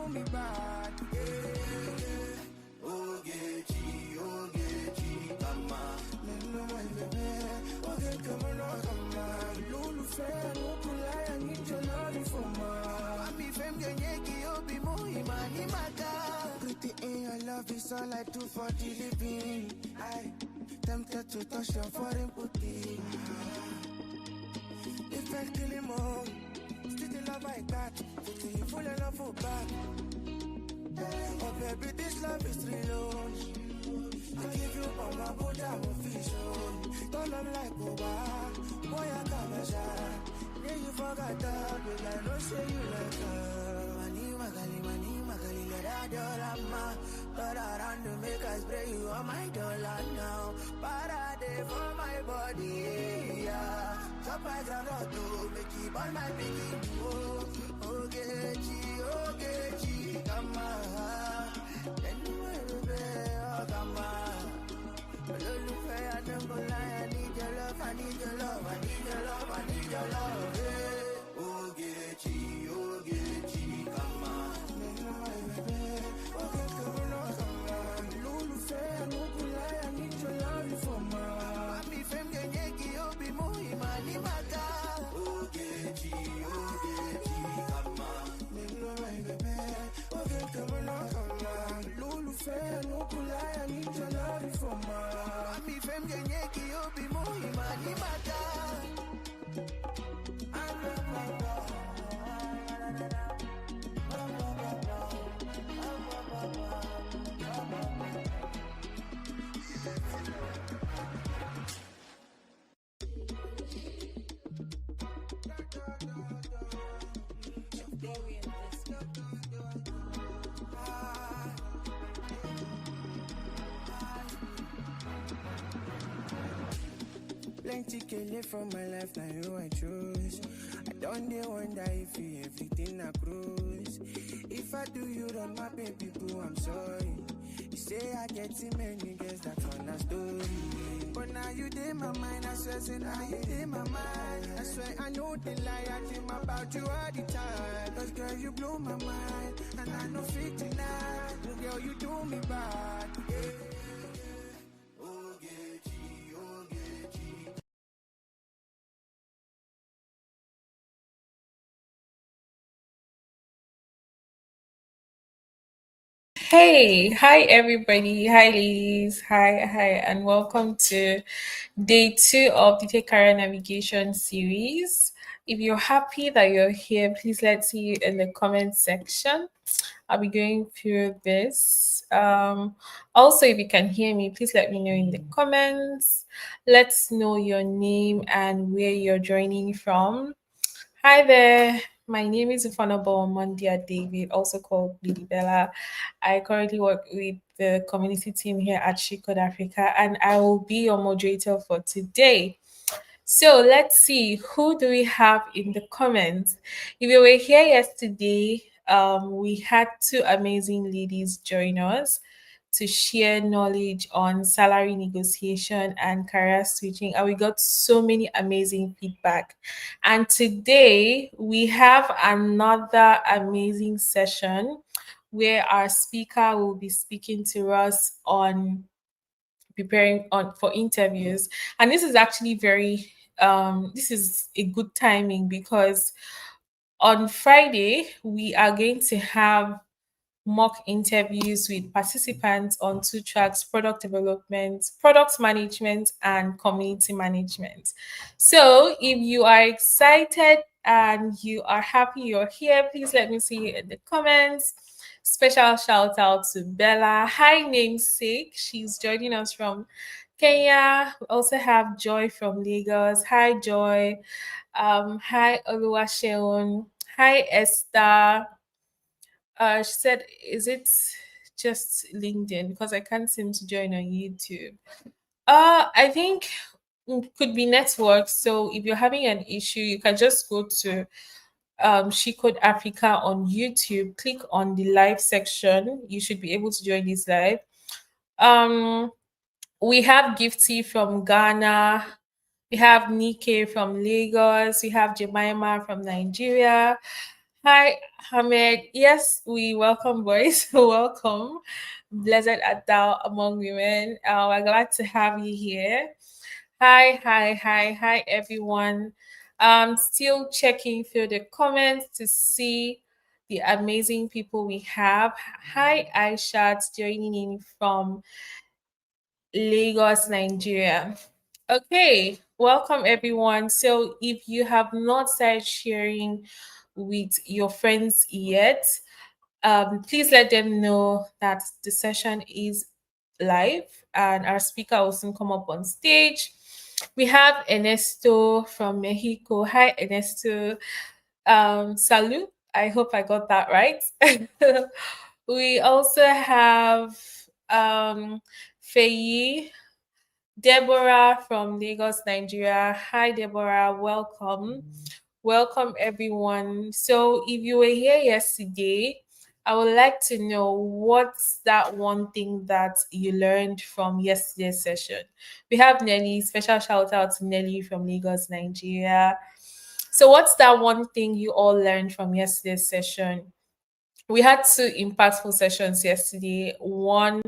do me bad. Ogechi, Ogechi, kama. Neno my baby, Oge kama no kama. Lulu fair, no kulaya, need your love for ma. Ami fem genyeki, obi mo imani maka. Pretty in your love is all I do for the living. I tempted to touch your foreign booty. If I kill him all, still the love I got. Till you full of love for back. Oh baby, this love is real. I give you all my body, I'm official. Don't look like Boba, boy I got a shot. Yeah, you forgot that, but I don't say you like her. Money, magali, let her dollar ma. Turn around to make us spray you on my dollar now. Parade for my body, yeah. Chop my ground to make keep on my piggy. Ogechi, come on. Then you will be, come on. I don't go lie, I need your love, I need your love, I need your love, I need your love. Ogechi, come on. Oge come on. Lulu fair, no go lie, I need your love for ma. Ami fem genyeki, obi mo imani maka. Ogechi, come on. Oge come on. Lulu fair, no go lie, I need your love for ma. Ami fem genyeki, obi mo imani maka. Plenty killing from my life, now you I choose. I don't dare wonder if you everything I cruise. If I do you wrong, my baby boo, I'm sorry. You say I get too many girls, that's on a story. But now you did my mind, I swear, say now you did my mind. I swear I know the lie, I dream about you all the time. Cause girl, you blow my mind, and I know fit tonight. Girl, you do me bad, yeah. Hey, hi everybody. Hi ladies. Hi, and welcome to day 2 of the Take Career Navigation series. If you're happy that you're here, please let's see you in the comment section. I'll be going through this. Also, if you can hear me, please let me know in the comments. Let's know your name and where you're joining from. Hi there. My name is Honorable Mondia David, also called Lady Bella. I currently work with the community team here at Code Africa, and I will be your moderator for today. So let's see, who do we have in the comments? If you were here yesterday, we had two amazing ladies join us to share knowledge on salary negotiation and career switching, and we got so many amazing feedback. And today we have another amazing session where our speaker will be speaking to us on preparing on for interviews. And this is actually very this is a good timing because on Friday we are going to have mock interviews with participants on two tracks: product development, product management, and community management. So if you are excited and you are happy you're here, please let me see you in the comments. Special shout out to Bella. Hi, namesake. She's joining us from Kenya. We also have Joy from Lagos. Hi, Joy. Hi, Oluwaseun. Hi, Esther. She said, "Is it just LinkedIn? Because I can't seem to join on YouTube." I think it could be network. So if you're having an issue, you can just go to She Code Africa on YouTube. Click on the live section. You should be able to join this live. Um, we have Gifty from Ghana. We have Nike from Lagos. We have Jemima from Nigeria. Hi, Hamid. Yes, we welcome boys. Welcome. Blessed art thou among women. We're glad to have you here. Hi, everyone. Still checking through the comments to see the amazing people we have. Hi, Aisha, joining in from Lagos, Nigeria. Okay, welcome everyone. So, if you have not started sharing with your friends yet, please let them know that the session is live and our speaker will soon come up on stage. We have Ernesto from Mexico. Hi, Ernesto. Salute. I hope I got that right. We also have Feyi Deborah from Lagos, Nigeria. Hi, Deborah. Welcome. Welcome, everyone. So, if you were here yesterday, I would like to know what's that one thing that you learned from yesterday's session. We have Nelly, special shout out to Nelly from Lagos, Nigeria. So, what's that one thing you all learned from yesterday's session? We had two impactful sessions yesterday. One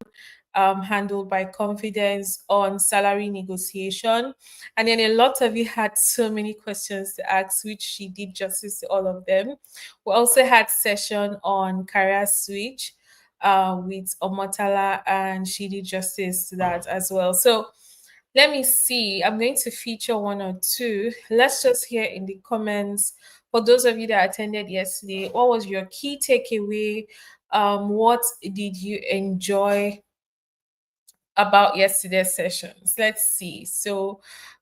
handled by confidence on salary negotiation. And then a lot of you had so many questions to ask, which she did justice to all of them. We also had session on career switch with Omotala, and she did justice to that as well. So let me see. I'm going to feature one or two. Let's just hear in the comments. For those of you that attended yesterday, what was your key takeaway? What did you enjoy about yesterday's sessions? Let's see. So,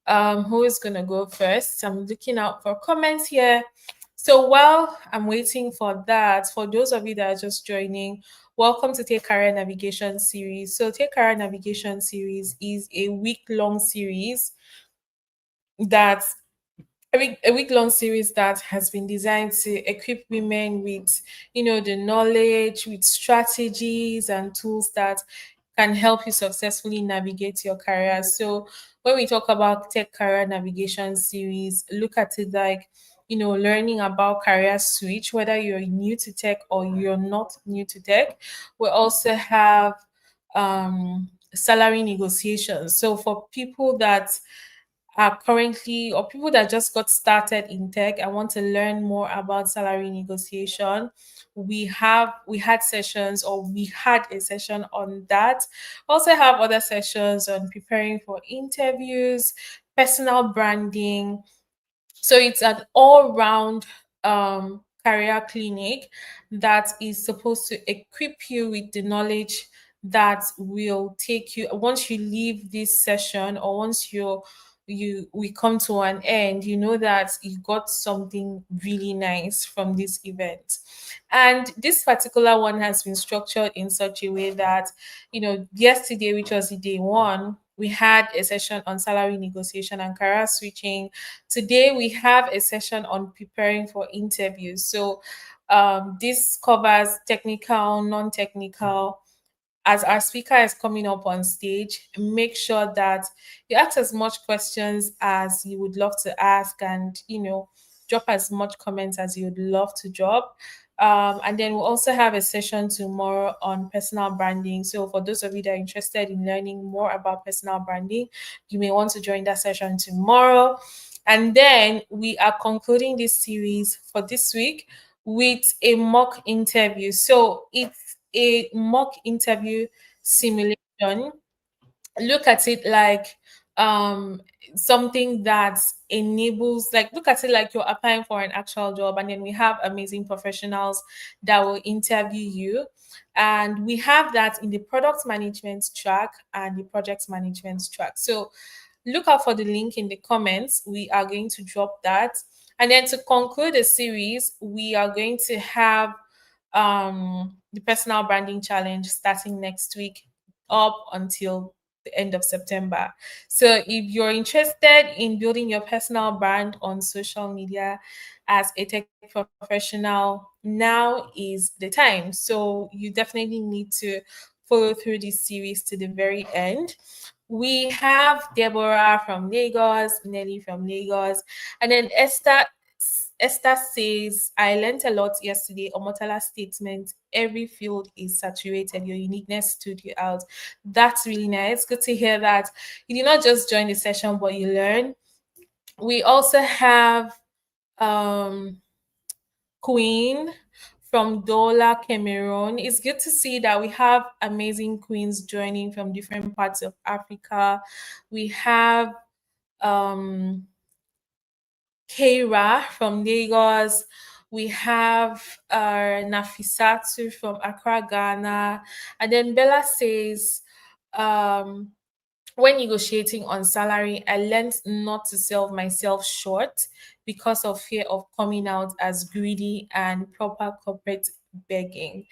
who is going to go first? I'm looking out for comments here. So, while I'm waiting for that, for those of you that are just joining, welcome to Take Career Navigation series. So, Take Career Navigation series is a week-long series that a week long series that has been designed to equip women with the knowledge, with strategies and tools that can help you successfully navigate your career. So when we talk about tech career navigation series, look at it like learning about career switch, whether you're new to tech or you're not new to tech. We also have salary negotiations. So for people that are currently or people that just got started in tech and want to learn more about salary negotiation, we had sessions, or we had a session on that. Also have other sessions on preparing for interviews, personal branding. So it's an all-round career clinic that is supposed to equip you with the knowledge that will take you once you leave this session, or once we come to an end, you know that you got something really nice from this event. And this particular one has been structured in such a way that, yesterday, which was the day one, we had a session on salary negotiation and career switching. Today, we have a session on preparing for interviews. So, this covers technical, non technical. As our speaker is coming up on stage, make sure that you ask as much questions as you would love to ask, and drop as much comments as you would love to drop. And then we'll also have a session tomorrow on personal branding. So for those of you that are interested in learning more about personal branding, you may want to join that session tomorrow. And then we are concluding this series for this week with a mock interview. So it's a mock interview simulation. Look at it like um something that enables, like, look at it like you're applying for an actual job, and then we have amazing professionals that will interview you. And we have that in the product management track and the project management track. So look out for the link in the comments. We are going to drop that. And then to conclude the series, we are going to have the personal branding challenge starting next week up until the end of September. So if you're interested in building your personal brand on social media as a tech professional, now is the time. So you definitely need to follow through this series to the very end. We have Deborah from Lagos, Nelly from Lagos, and then Esther. Esther says, I learned a lot yesterday. Omotala's statement, every field is saturated. Your uniqueness stood you out. That's really nice. Good to hear that. You did not just join the session, but you learn. We also have um, Queen from Dola, Cameroon. It's good to see that we have amazing queens joining from different parts of Africa. We have um, Keira from Lagos. We have Nafisatu from Accra, Ghana. And then Bella says, um, when negotiating on salary, I learned not to sell myself short because of fear of coming out as greedy and proper corporate begging.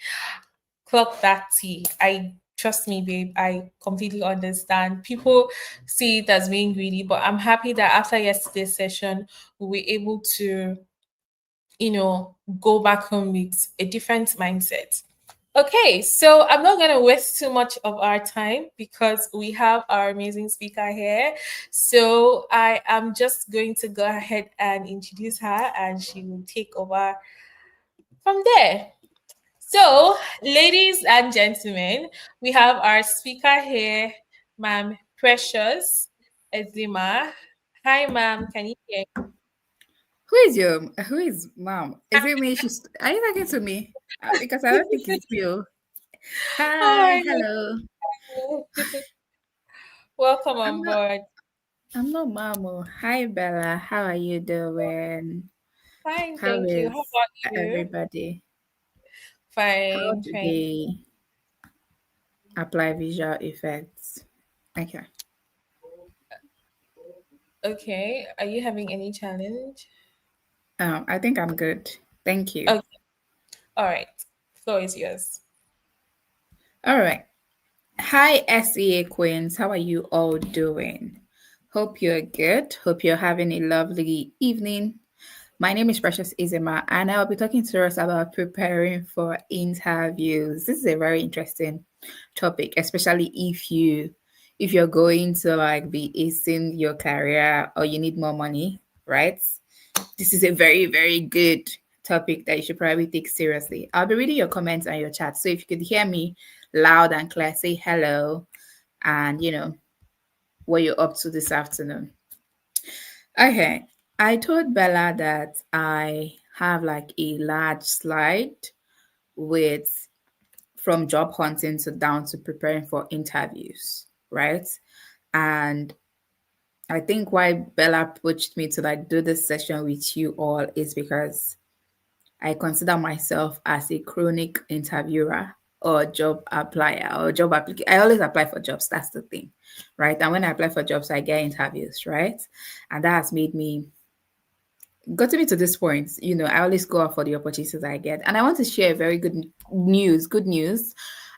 Clock that tea. I trust me, babe. I completely understand. People see it as being greedy, but I'm happy that after yesterday's session, we were able to, go back home with a different mindset. Okay, so I'm not going to waste too much of our time because we have our amazing speaker here. So I am just going to go ahead and introduce her and she will take over from there. So, ladies and gentlemen, we have our speaker here, Ma'am Precious Ezema. Hi, ma'am. Can you hear me? Who is mom? Is it me? Are you talking to me? Because I don't think it's you. Oh Hi, my hello. God. Welcome I'm on not board. I'm not Mamo. Hi Bella, how are you doing? Fine, How thank you. How is about you? everybody? How Fine, do fine. they apply visual effects? Okay. Okay. Are you having any challenge? I think I'm good. Thank you. Okay. All right. Floor is yours. All right. Hi SEA Queens, how are you all doing? Hope you're good. Hope you're having a lovely evening. My name is Precious Ezema, and I'll be talking to us about preparing for interviews. This is a very interesting topic, especially if you're going to like be acing your career or you need more money, right? This is a very, very good topic that you should probably take seriously. I'll be reading your comments and your chat. So if you could hear me loud and clear, say hello and what you're up to this afternoon. Okay. I told Bella that I have like a large slide with from job hunting to down to preparing for interviews, right? And I think why Bella pushed me to like do this session with you all is because I consider myself as a chronic interviewer or job applier or job applicant. I always apply for jobs. That's the thing, right? And when I apply for jobs, I get interviews, right? And that has made me gotten me to this point. I always go out for the opportunities I get. And I want to share very good news.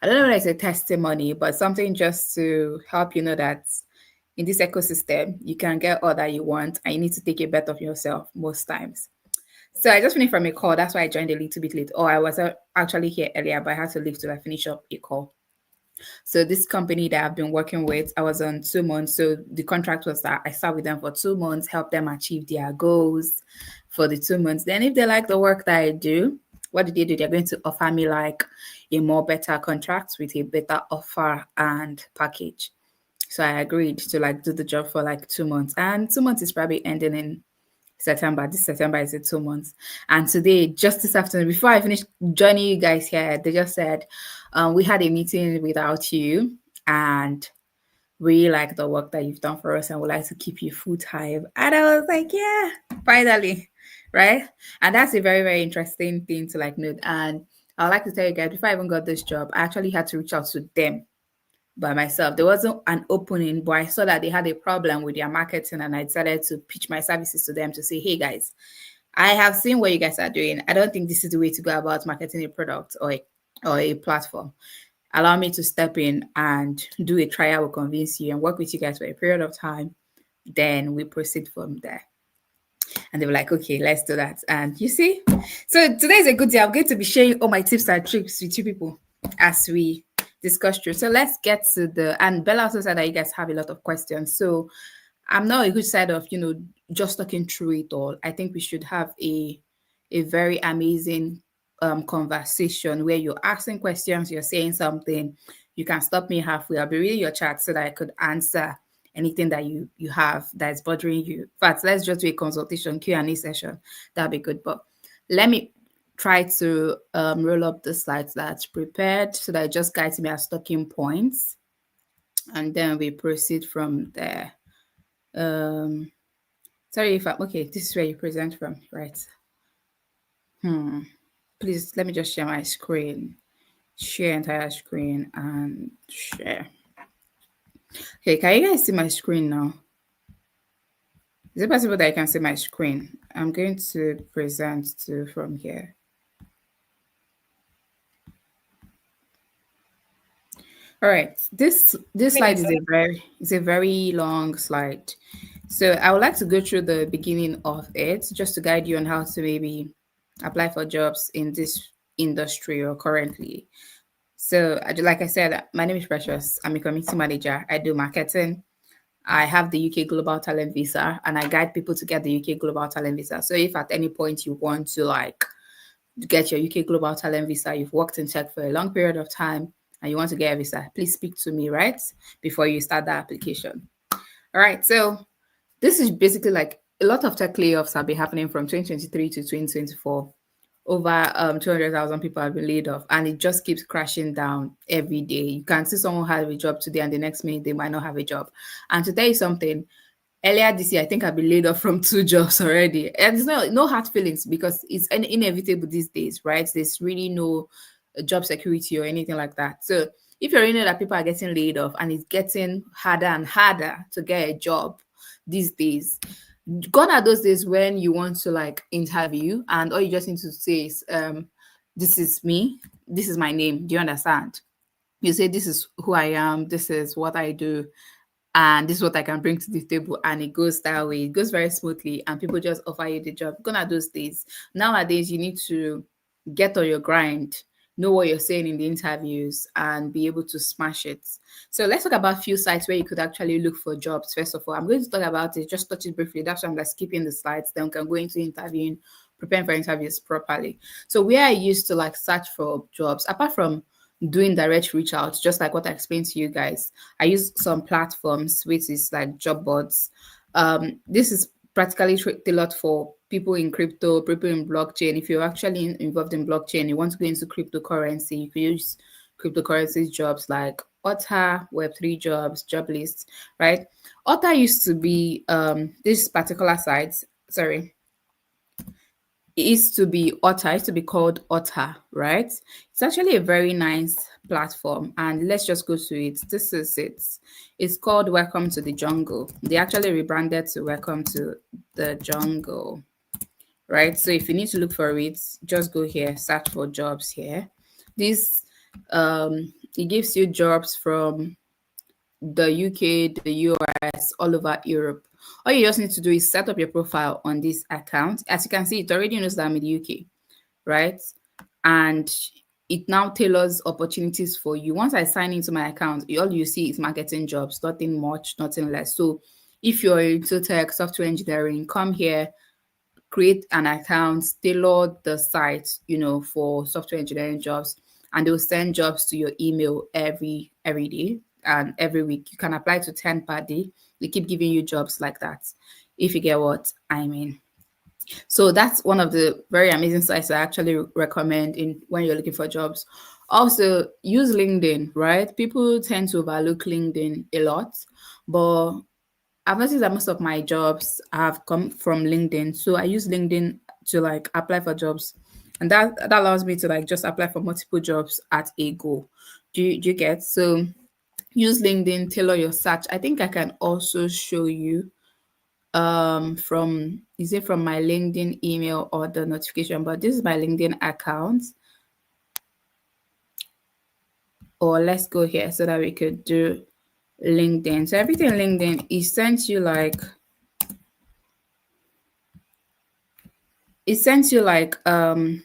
I don't know whether it's a testimony, but something just to help you know that in this ecosystem, you can get all that you want and you need to take a bet of yourself most times. So I just finished from a call. That's why I joined a little bit late. Or I was actually here earlier, but I had to leave to finish up a call. So this company that I've been working with, I was on 2 months. So the contract was that I start with them for 2 months, help them achieve their goals for the 2 months. Then if they like the work that I do, what do they do? They're going to offer me like a more better contract with a better offer and package. So I agreed to like do the job for like 2 months. And 2 months is probably ending in September. This September is 2 months. And today, just this afternoon, before I finished joining you guys here, they just said, we had a meeting without you and really like the work that you've done for us and would like to keep you full time. And I was like, yeah, finally. Right. And that's a very, very interesting thing to like note. And I'd like to tell you guys, before I even got this job, I actually had to reach out to them by myself. There wasn't an opening, but I saw that they had a problem with their marketing and I decided to pitch my services to them to say, hey guys, I have seen what you guys are doing. I don't think this is the way to go about marketing a product or a platform. Allow me to step in and do a trial, will convince you and work with you guys for a period of time. Then we proceed from there. And they were like, okay, let's do that. And you see, so today is a good day. I'm going to be sharing all my tips and tricks with you people as we discuss through. So let's get to and Bella also said that you guys have a lot of questions. So I'm not a good side of, just talking through it all. I think we should have a very amazing conversation where you're asking questions, you're saying something. You can stop me halfway. I'll be reading your chat so that I could answer anything that you have that is bothering you. In fact, let's just do a consultation Q&A session. That'd be good. But let me try to roll up the slides that's prepared so that it just guides me as talking points, and then we proceed from there. Sorry if I'm okay. This is where you present from, right? Please let me just share my screen. Share entire screen and share. Okay, can you guys see my screen now? Is it possible that I can see my screen? I'm going to present to from here. All right. This slide is a very long slide. So I would like to go through the beginning of it just to guide you on how to maybe apply for jobs in this industry or currently. So like I said, my name is Precious. I'm a community manager. I do marketing. I have the UK Global Talent Visa, and I guide people to get the UK Global Talent Visa. So if at any point you want to get your UK Global Talent Visa, you've worked in tech for a long period of time, and you want to get a visa, please speak to me, right? Before you start the application. All right. So this is basically like a lot of tech layoffs have been happening from 2023 to 2024. Over 200,000 people have been laid off, and it just keeps crashing down every day. You can see someone have a job today, and the next minute they might not have a job. And to tell you something, earlier this year, I think I've been laid off from 2 jobs already. And it's no hard feelings because it's inevitable these days, right? There's really no job security or anything like that. So if you're in it that people are getting laid off and it's getting harder and harder to get a job these days, gone are those days when you want to interview and all you just need to say is, this is me, this is my name. Do you understand? You say, this is who I am, this is what I do, and this is what I can bring to the table, and it goes that way. It goes very smoothly, and people just offer you the job. Gone are those days. Nowadays, you need to get on your grind, know what you're saying in the interviews, and be able to smash it. So let's talk about a few sites where you could actually look for jobs. First of all, I'm going to talk about it, just touch it briefly. That's why I'm skipping the slides. Then we can go into interviewing, preparing for interviews properly. So where I used to search for jobs, apart from doing direct reach out, just like what I explained to you guys, I use some platforms, which is like job boards. This is practically tailored for people in crypto, people in blockchain. If you're actually involved in blockchain, you want to go into cryptocurrency, you can use cryptocurrency jobs like Otta, Web3 jobs, job lists, right? Otta used to be this particular site, sorry, it used to be Otta, it used to be called Otta, right? It's actually a very nice platform, and let's just go to it. This is it. It's called Welcome to the Jungle. They actually rebranded to Welcome to the Jungle, right? So if you need to look for it, just go here, search for jobs here. This it gives you jobs from the UK, the US, all over Europe. All you just need to do is set up your profile on this account. As you can see, it already knows that I'm in the UK, right? And it now tailors opportunities for you. Once I sign into my account, all you see is marketing jobs, nothing much, nothing less. So if you're into tech, software engineering, come here, create an account, tailor the site, for software engineering jobs, and they'll send jobs to your email every day and every week. You can apply to 10 per day. They keep giving you jobs like that, if you get what I mean. So that's one of the very amazing sites I actually recommend when you're looking for jobs. Also, use LinkedIn, right? People tend to overlook LinkedIn a lot, but I've noticed that most of my jobs have come from LinkedIn. So I use LinkedIn to apply for jobs. And that allows me to just apply for multiple jobs at a go. Do you get? So use LinkedIn, tailor your search. I think I can also show you from my LinkedIn email or the notification, but this is my LinkedIn account. Or let's go here so that we could do LinkedIn. So everything LinkedIn is sent you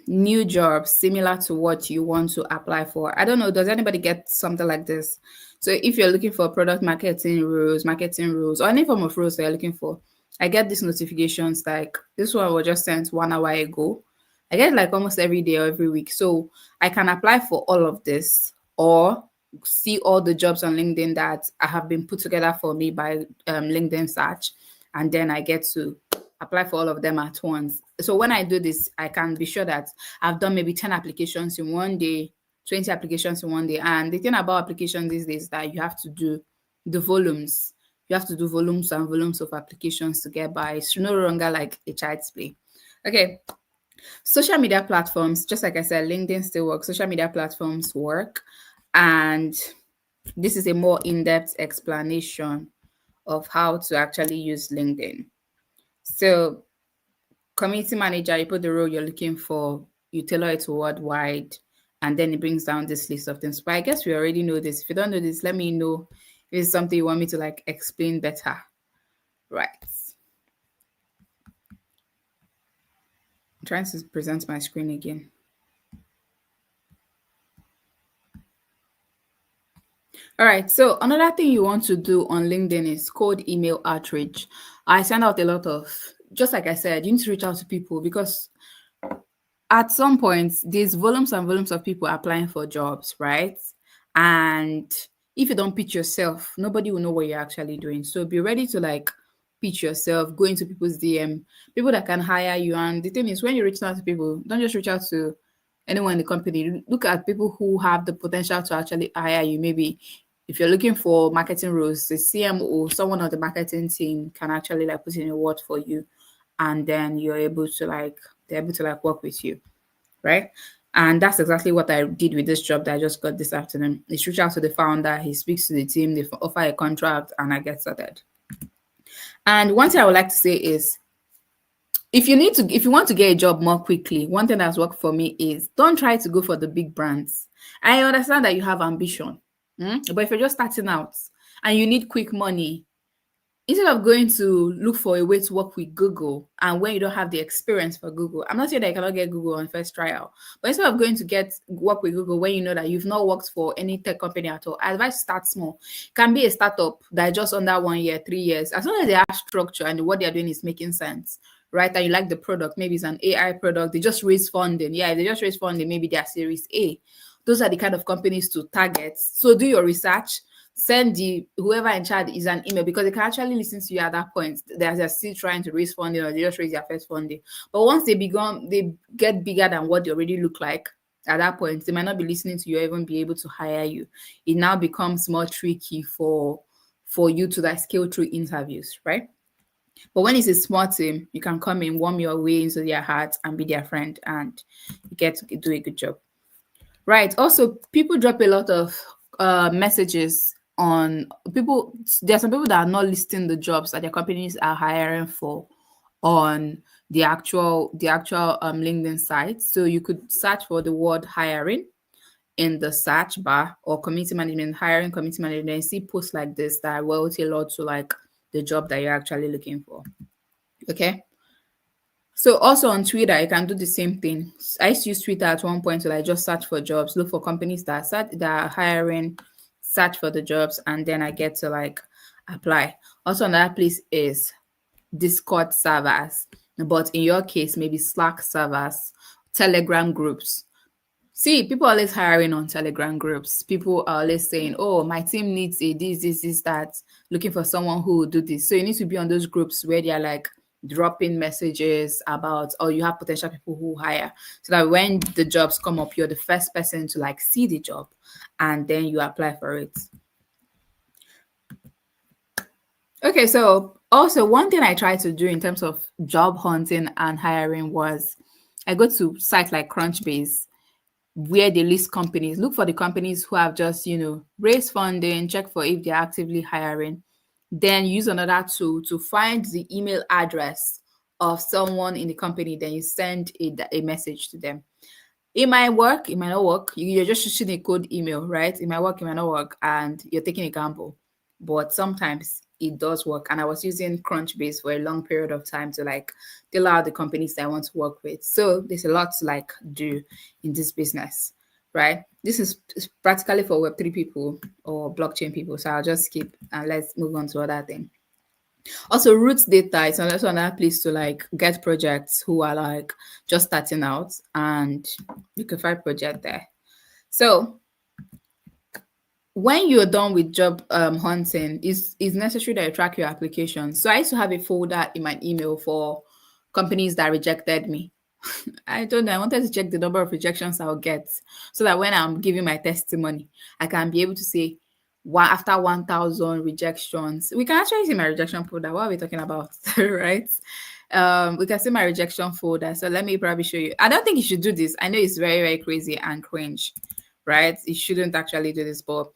new jobs similar to what you want to apply for. I don't know, does anybody get something like this? So if you're looking for product marketing rules, or any form of rules that you're looking for, I get these notifications. Like this one was just sent 1 hour ago. I get like almost every day or every week. So I can apply for all of this, or see all the jobs on LinkedIn that have been put together for me by LinkedIn search, and then I get to apply for all of them at once. So when I do this, I can be sure that I've done maybe 10 applications in one day, 20 applications in one day. And the thing about applications these days is that you have to do the volumes. You have to do volumes and volumes of applications to get by. It's no longer like a child's play. Okay. Social media platforms, just like I said, LinkedIn still works. Social media platforms work. And this is a more in-depth explanation of how to actually use LinkedIn. So community manager, you put the role you're looking for, you tailor it to worldwide, and then it brings down this list of things. But I guess we already know this. If you don't know this, let me know if it's something you want me to like explain better. Right. I'm trying to present my screen again. All right. So another thing you want to do on LinkedIn is cold email outreach. I send out a lot of, just like I said, you need to reach out to people, because at some point there's volumes and volumes of people applying for jobs, right? And if you don't pitch yourself, nobody will know what you're actually doing. So be ready to like pitch yourself, go into people's DM, people that can hire you. And the thing is, when you reach out to people, don't just reach out to anyone in the company. Look at people who have the potential to actually hire you. Maybe if you're looking for marketing roles, the CMO, someone on the marketing team can actually like put in a word for you, and then they're able to like work with you, right? And that's exactly what I did with this job that I just got this afternoon. He reached out to the founder, he speaks to the team, they offer a contract, and I get started. And one thing I would like to say is, if you want to get a job more quickly, one thing that's worked for me is don't try to go for the big brands. I understand that you have ambition, but if you're just starting out and you need quick money, instead of going to look for a way to work with Google, and when you don't have the experience for Google, I'm not saying that you cannot get Google on first trial, but instead of going to work with Google when you know that you've not worked for any tech company at all, I advise start small. It can be a startup that is just under 1 year, 3 years, as long as they have structure and what they're doing is making sense, right? And you like the product, maybe it's an AI product, they just raise funding. Yeah, they just raise funding, maybe they're Series A. Those are the kind of companies to target. So do your research, send whoever in charge is an email, because they can actually listen to you at that point. They're still trying to raise funding, or they just raise their first funding. But once they get bigger than what they already look like, at that point, they might not be listening to you or even be able to hire you. It now becomes more tricky for you to like scale through interviews, right? But when it's a small team, you can come in, warm your way into their heart and be their friend, and you get to do a good job. Right. Also, people drop a lot of messages on people. There are some people that are not listing the jobs that their companies are hiring for on the actual LinkedIn site. So you could search for the word hiring in the search bar, or community management, hiring community management, and see posts like this that are well tailored to like the job that you're actually looking for. Okay. So also on Twitter, you can do the same thing. I used to use Twitter at one point to like just search for jobs, look for companies that are hiring, search for the jobs, and then I get to like apply. Also another place is Discord servers, but in your case, maybe Slack servers, Telegram groups. See, people are always hiring on Telegram groups. People are always saying, "Oh, my team needs a this, that," looking for someone who will do this. So you need to be on those groups where they are like dropping messages about, or you have potential people who hire, so that when the jobs come up, you're the first person to like see the job, and then you apply for it. Okay, so also one thing I try to do in terms of job hunting and hiring was I go to sites like Crunchbase, where they list companies. Look for the companies who have just, raised funding, check for if they're actively hiring. Then use another tool to find the email address of someone in the company. Then you send a message to them. It might work, it might not work. You're just shooting a cold email, right? It might work, it might not work, and you're taking a gamble. But sometimes it does work. And I was using Crunchbase for a long period of time to like deal out the companies that I want to work with. So there's a lot to like do in this business. right? This is practically for Web3 people or blockchain people. So I'll just skip and let's move on to other thing. Also, Roots Data is another place to like get projects who are like just starting out, and you can find project there. So when you're done with job hunting, it's necessary that you track your application. So I used to have a folder in my email for companies that rejected me. I don't know. I wanted to check the number of rejections I'll get so that when I'm giving my testimony, I can be able to say, after 1,000 rejections, we can actually see my rejection folder. What are we talking about? Right? We can see my rejection folder. So let me probably show you. I don't think you should do this. I know it's very, very crazy and cringe, right? You shouldn't actually do this, but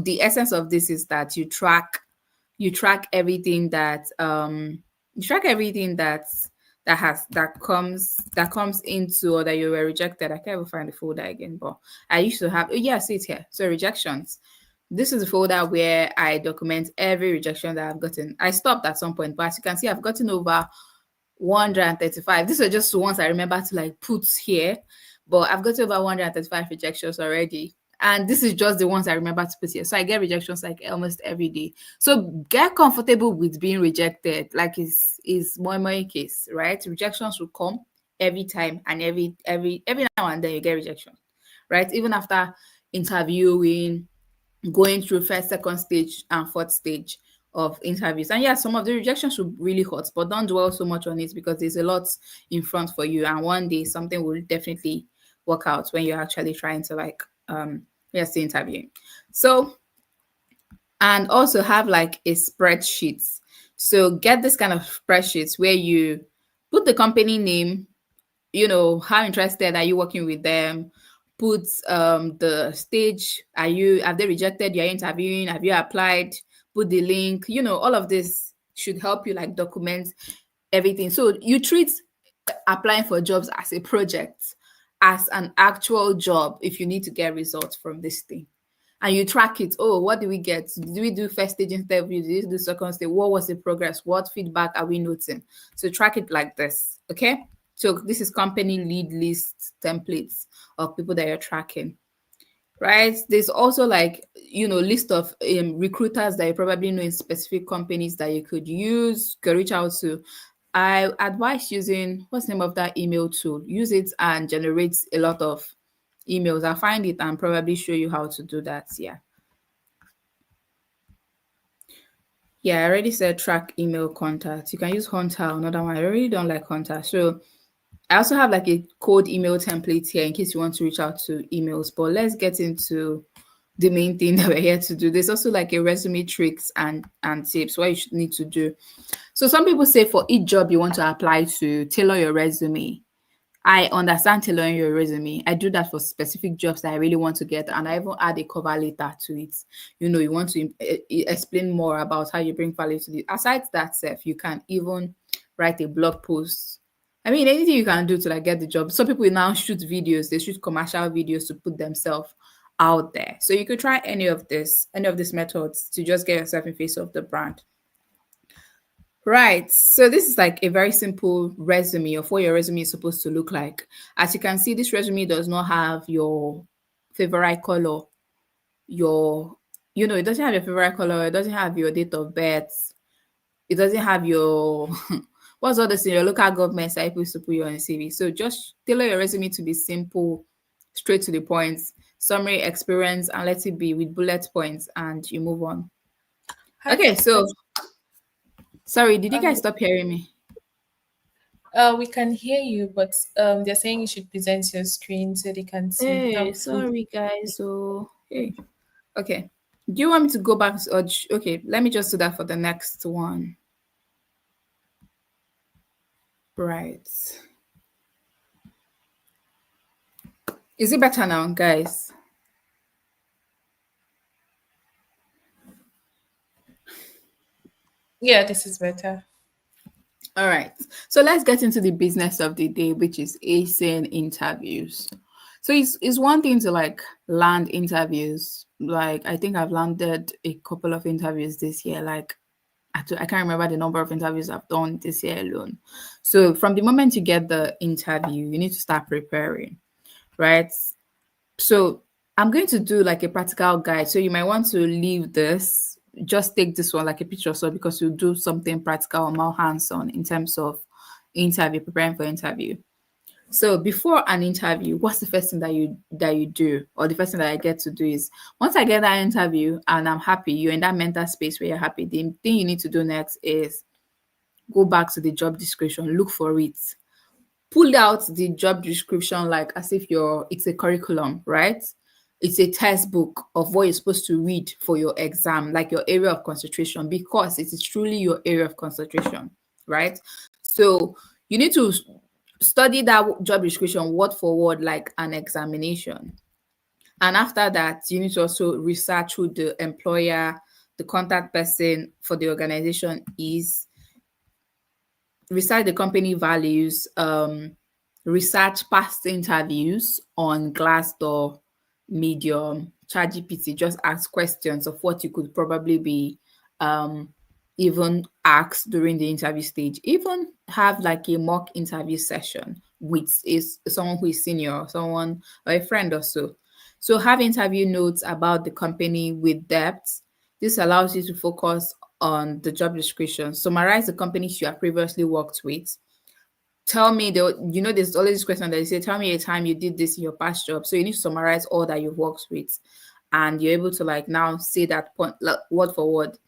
the essence of this is that you track everything that comes into, or that you were rejected. I can't even find the folder again, but I used to have, yeah, see it here. So rejections. This is a folder where I document every rejection that I've gotten. I stopped at some point, but as you can see, I've gotten over 135. These are just the ones I remember to like put here, but I've got over 135 rejections already. And this is just the ones I remember to put here. So I get rejections like almost every day. So get comfortable with being rejected, like is my case, right? Rejections will come every time, and every now and then you get rejection, right? Even after interviewing, going through first, second stage, and fourth stage of interviews. And yeah, some of the rejections will really hurt, but don't dwell so much on it because there's a lot in front for you. And one day something will definitely work out when you're actually trying to like yes, interviewing. So, and also have like a spreadsheet. So get this kind of spreadsheets where you put the company name, how interested are you working with them, put the stage, have they rejected your interviewing, have you applied, put the link, all of this should help you like document everything. So you treat applying for jobs as a project, as an actual job, if you need to get results from this thing. And you track it. Oh, what do we get? Did we do first stage interview? Did we do second stage? What was the progress? What feedback are we noting? So track it like this. Okay. So this is company lead list templates of people that you're tracking. Right. There's also like, list of recruiters that you probably know in specific companies that you could use, could reach out to. I advise using, what's the name of that email tool? Use it and generates a lot of emails. I'll find it and probably show you how to do that. Yeah. Yeah, I already said track email contacts. You can use Hunter, another one. I really don't like Hunter. So I also have like a cold email template here in case you want to reach out to emails. But let's get into the main thing that we're here to do. There's also like a resume tricks and tips, what you should need to do. So some people say for each job you want to apply to, tailor your resume. I understand tailoring your resume. I do that for specific jobs that I really want to get, and I even add a cover letter to it. You want to explain more about how you bring value to it. Aside that, self, you can even write a blog post. I mean, anything you can do to like get the job. Some people now shoot videos. They shoot commercial videos to put themselves out there. So you could try any of these methods to just get yourself in face of the brand. Right. So this is like a very simple resume of what your resume is supposed to look like. As you can see, this resume does not have your favorite color, it doesn't have your favorite color, it doesn't have your date of birth, it doesn't have your what's all this in your local government site supposed to put you on a CV. So just tailor your resume to be simple, straight to the point, summary, experience, and let it be with bullet points, and you move on. Okay, so sorry, did you guys stop hearing me? We can hear you, but they're saying you should present your screen so they can see. Hey, sorry guys. So hey, okay. Do you want me to go back? Okay, let me just do that for the next one. Right. Is it better now, guys? Yeah, this is better. All right. So let's get into the business of the day, which is acing interviews. So it's one thing to like land interviews. Like I think I've landed a couple of interviews this year. Like I can't remember the number of interviews I've done this year alone. So from the moment you get the interview, you need to start preparing, right? So I'm going to do like a practical guide. So you might want to leave this, just take this one like a picture or so, because you do something practical or more hands-on in terms of interview, preparing for interview. So before an interview, what's the first thing that you do, or the first thing that I get to do is, once I get that interview and I'm happy, you're in that mental space where you're happy. The thing you need to do next is go back to the job description, look for it, pull out the job description like as if it's a curriculum, right? It's a textbook of what you're supposed to read for your exam, like your area of concentration, because it is truly your area of concentration, right? So you need to study that job description word for word like an examination. And after that, you need to also research who the employer, the contact person for the organization is, research the company values, research past interviews on Glassdoor, Medium, ChatGPT. Just ask questions of what you could probably be um, even asked during the interview stage. Even have like a mock interview session with someone who is senior, someone or a friend or so. So have interview notes about the company with depth. This allows you to focus on the job description. Summarize the companies you have previously worked with. Tell me, there's always this question that they say, tell me a time you did this in your past job. So you need to summarize all that you've worked with. And you're able to like now say that point like, word for word.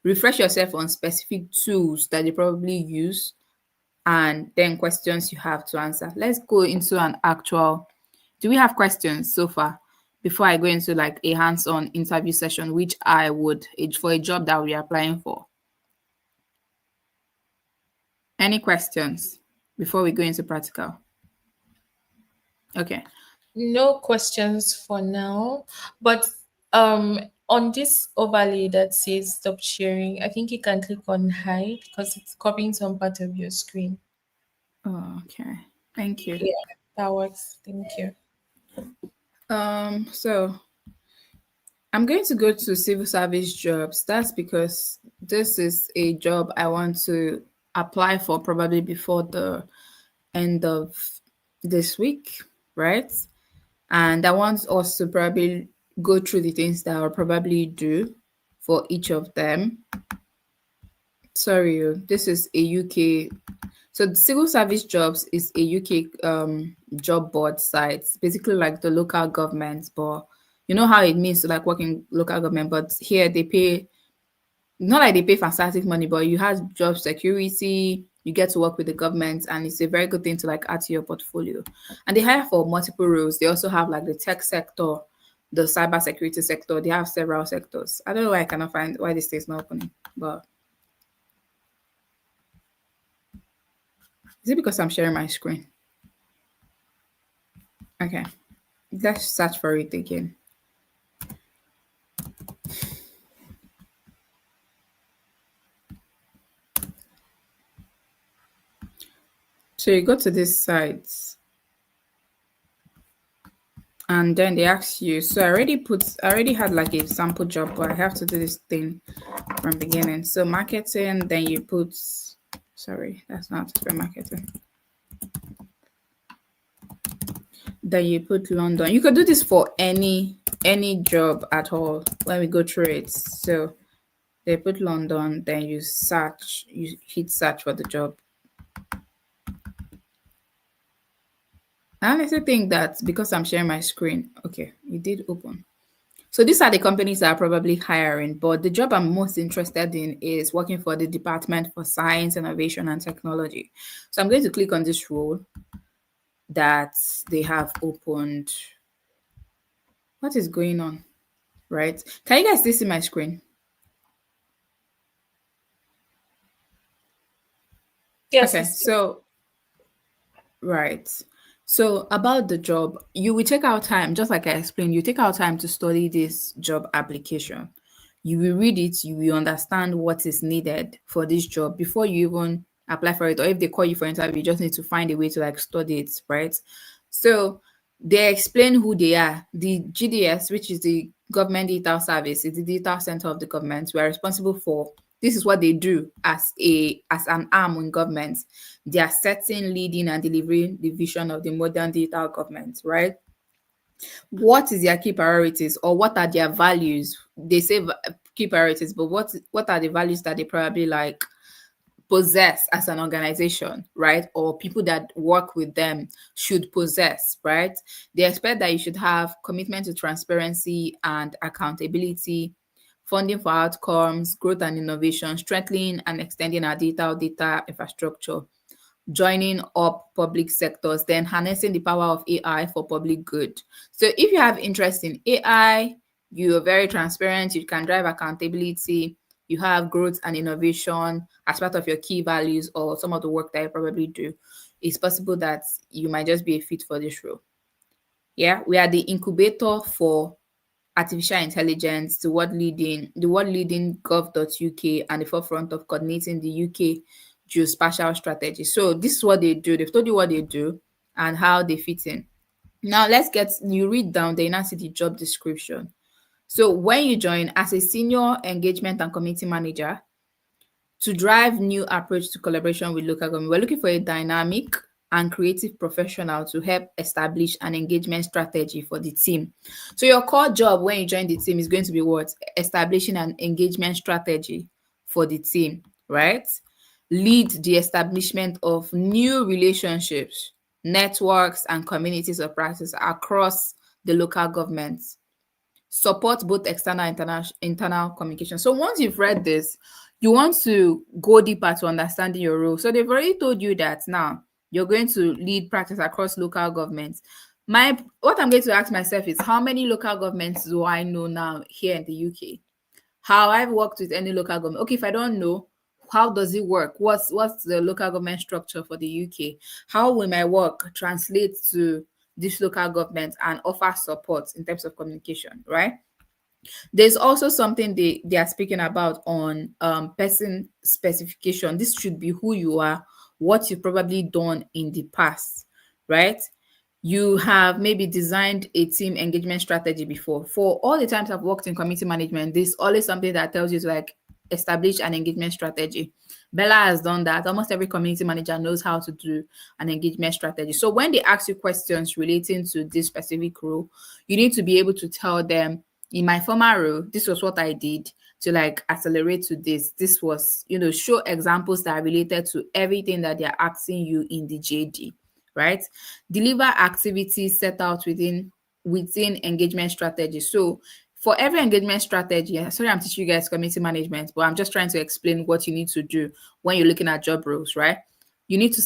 Refresh yourself on specific tools that you probably use, and then questions you have to answer. Let's go into an actual. Do we have questions so far before I go into like a hands-on interview session, which I would for a job that we're applying for? Any questions before we go into practical? Okay. No questions for now, but um on this overlay that says stop sharing, I think you can click on hide because it's covering some part of your screen. Oh, okay. Thank you. Yeah, that works. Thank you. So I'm going to go to civil service jobs. That's because this is a job I want to apply for probably before the end of this week, right? And I want us to probably go through the things that I'll probably do for each of them. Sorry, this is a UK. So the civil service jobs is a UK job board site. It's basically like the local government, but you know how it means to like work in local government, but here they pay, not like they pay fantastic money, but you have job security, you get to work with the government, and it's a very good thing to like add to your portfolio. And they hire for multiple roles. They also have like the tech sector, the cyber security sector. They have several sectors. I don't know why I cannot find why this thing is not opening, but is it because I'm sharing my screen? Okay, let's search for it again. So you go to this site and then they ask you. So I already had like a sample job, but I have to do this thing from beginning. So marketing, then you put, sorry, that's not for marketing. Then you put London. You could do this for any job at all when we go through it. So they put London, then you hit search for the job. I honestly think that because I'm sharing my screen, okay, it did open. So these are the companies that are probably hiring, but the job I'm most interested in is working for the Department for Science, Innovation and Technology. So I'm going to click on this role that they have opened. What is going on? Right? Can you guys still see my screen? Yes, Okay, so right. So about the job, you will take out time, just like I explained, you take out time to study this job application. You will read it, you will understand what is needed for this job before you even apply for it. Or if they call you for interview, you just need to find a way to like study it, right? So they explain who they are. The GDS, which is the Government Digital Service, is the digital center of the government. We are responsible for, this is what they do as an arm in government. They are setting, leading, and delivering the vision of the modern digital government, right? What is their key priorities, or what are their values? They say key priorities, but what are the values that they probably like possess as an organization, right? Or people that work with them should possess, right? They expect that you should have commitment to transparency and accountability, funding for outcomes, growth and innovation, strengthening and extending our data infrastructure, joining up public sectors, then harnessing the power of AI for public good. So if you have interest in AI, you are very transparent, you can drive accountability, you have growth and innovation as part of your key values or some of the work that you probably do, it's possible that you might just be a fit for this role. Yeah, we are the incubator for artificial intelligence, the world leading gov.uk and the forefront of coordinating the UK geospatial strategy. So this is what they do. They've told you what they do and how they fit in. Now let's get you read down the now see the job description. So when you join as a senior engagement and community manager, to drive new approach to collaboration with local government, we're looking for a dynamic and creative professional to help establish an engagement strategy for the team. So your core job when you join the team is going to be what? Establishing an engagement strategy for the team, right? Lead the establishment of new relationships, networks, and communities of practice across the local governments. Support both external and internal communication. So once you've read this, you want to go deeper to understanding your role. So they've already told you that now you're going to lead practice across local governments. What I'm going to ask myself is, how many local governments do I know now here in the UK? How I've worked with any local government. Okay, if I don't know, how does it work? What's the local government structure for the UK? How will my work translate to this local government and offer support in terms of communication, right? There's also something they are speaking about on person specification. This should be who you are, what you've probably done in the past, right? You have maybe designed a team engagement strategy before. For all the times I've worked in community management, there's always something that tells you to like establish an engagement strategy. Bella has done that. Almost every community manager knows how to do an engagement strategy. So when they ask you questions relating to this specific role, you need to be able to tell them, in my former role, this was what I did to like accelerate to this. This was, show examples that are related to everything that they're asking you in the JD, right? Deliver activities set out within engagement strategy. So for every engagement strategy, sorry, I'm teaching you guys community management, but I'm just trying to explain what you need to do when you're looking at job roles, right? You need to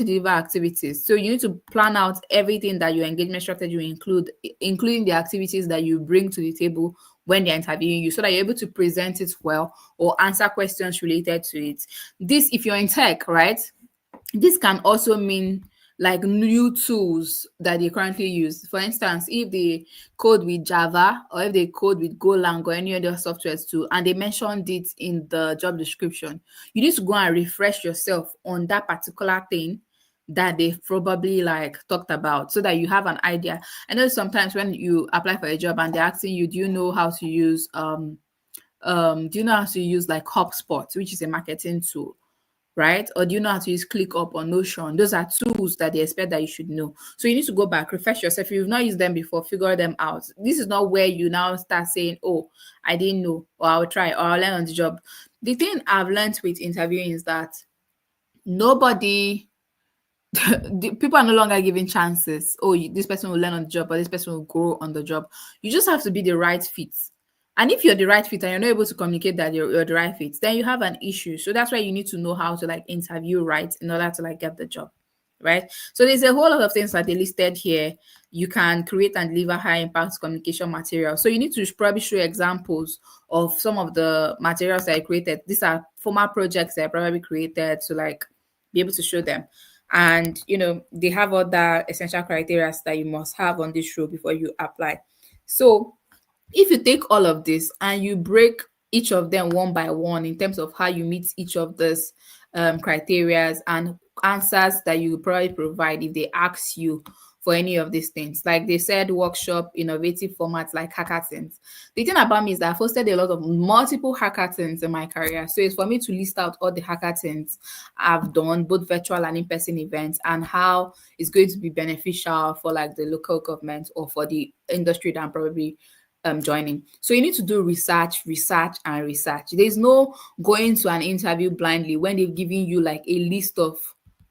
deliver activities. So you need to plan out everything that your engagement strategy will include, including the activities that you bring to the table when they're interviewing you, so that you're able to present it well or answer questions related to it. This, if you're in tech, right? This can also mean like new tools that they currently use. For instance, if they code with Java or if they code with Golang or any other softwares too, and they mentioned it in the job description, you need to go and refresh yourself on that particular thing that they've probably like talked about, so that you have an idea. I know sometimes when you apply for a job and they're asking you, do you know how to use like HubSpot, which is a marketing tool, right? Or do you know how to use ClickUp or Notion? Those are tools that they expect that you should know. So you need to go back, refresh yourself. If you've not used them before, figure them out. This is not where you now start saying, oh, I didn't know, or I'll try, or I'll learn on the job. The thing I've learned with interviewing is that nobody people are no longer giving chances. Oh, this person will learn on the job, or this person will grow on the job. You just have to be the right fit. And if you're the right fit and you're not able to communicate that you're the right fit, then you have an issue. So that's why you need to know how to like interview right in order to like get the job, right? So there's a whole lot of things that they listed here. You can create and deliver high impact communication material. So you need to probably show examples of some of the materials that I created. These are former projects that I probably created to like be able to show them. And they have other essential criteria that you must have on this role before you apply. So if you take all of this and you break each of them one by one in terms of how you meet each of these criteria and answers that you probably provide if they ask you for any of these things. Like they said, workshop, innovative formats like hackathons. The thing about me is that I've hosted a lot of multiple hackathons in my career. So it's for me to list out all the hackathons I've done, both virtual and in-person events, and how it's going to be beneficial for like the local government or for the industry that I'm probably joining. So you need to do research, research, and research. There's no going to an interview blindly when they've given you like a list of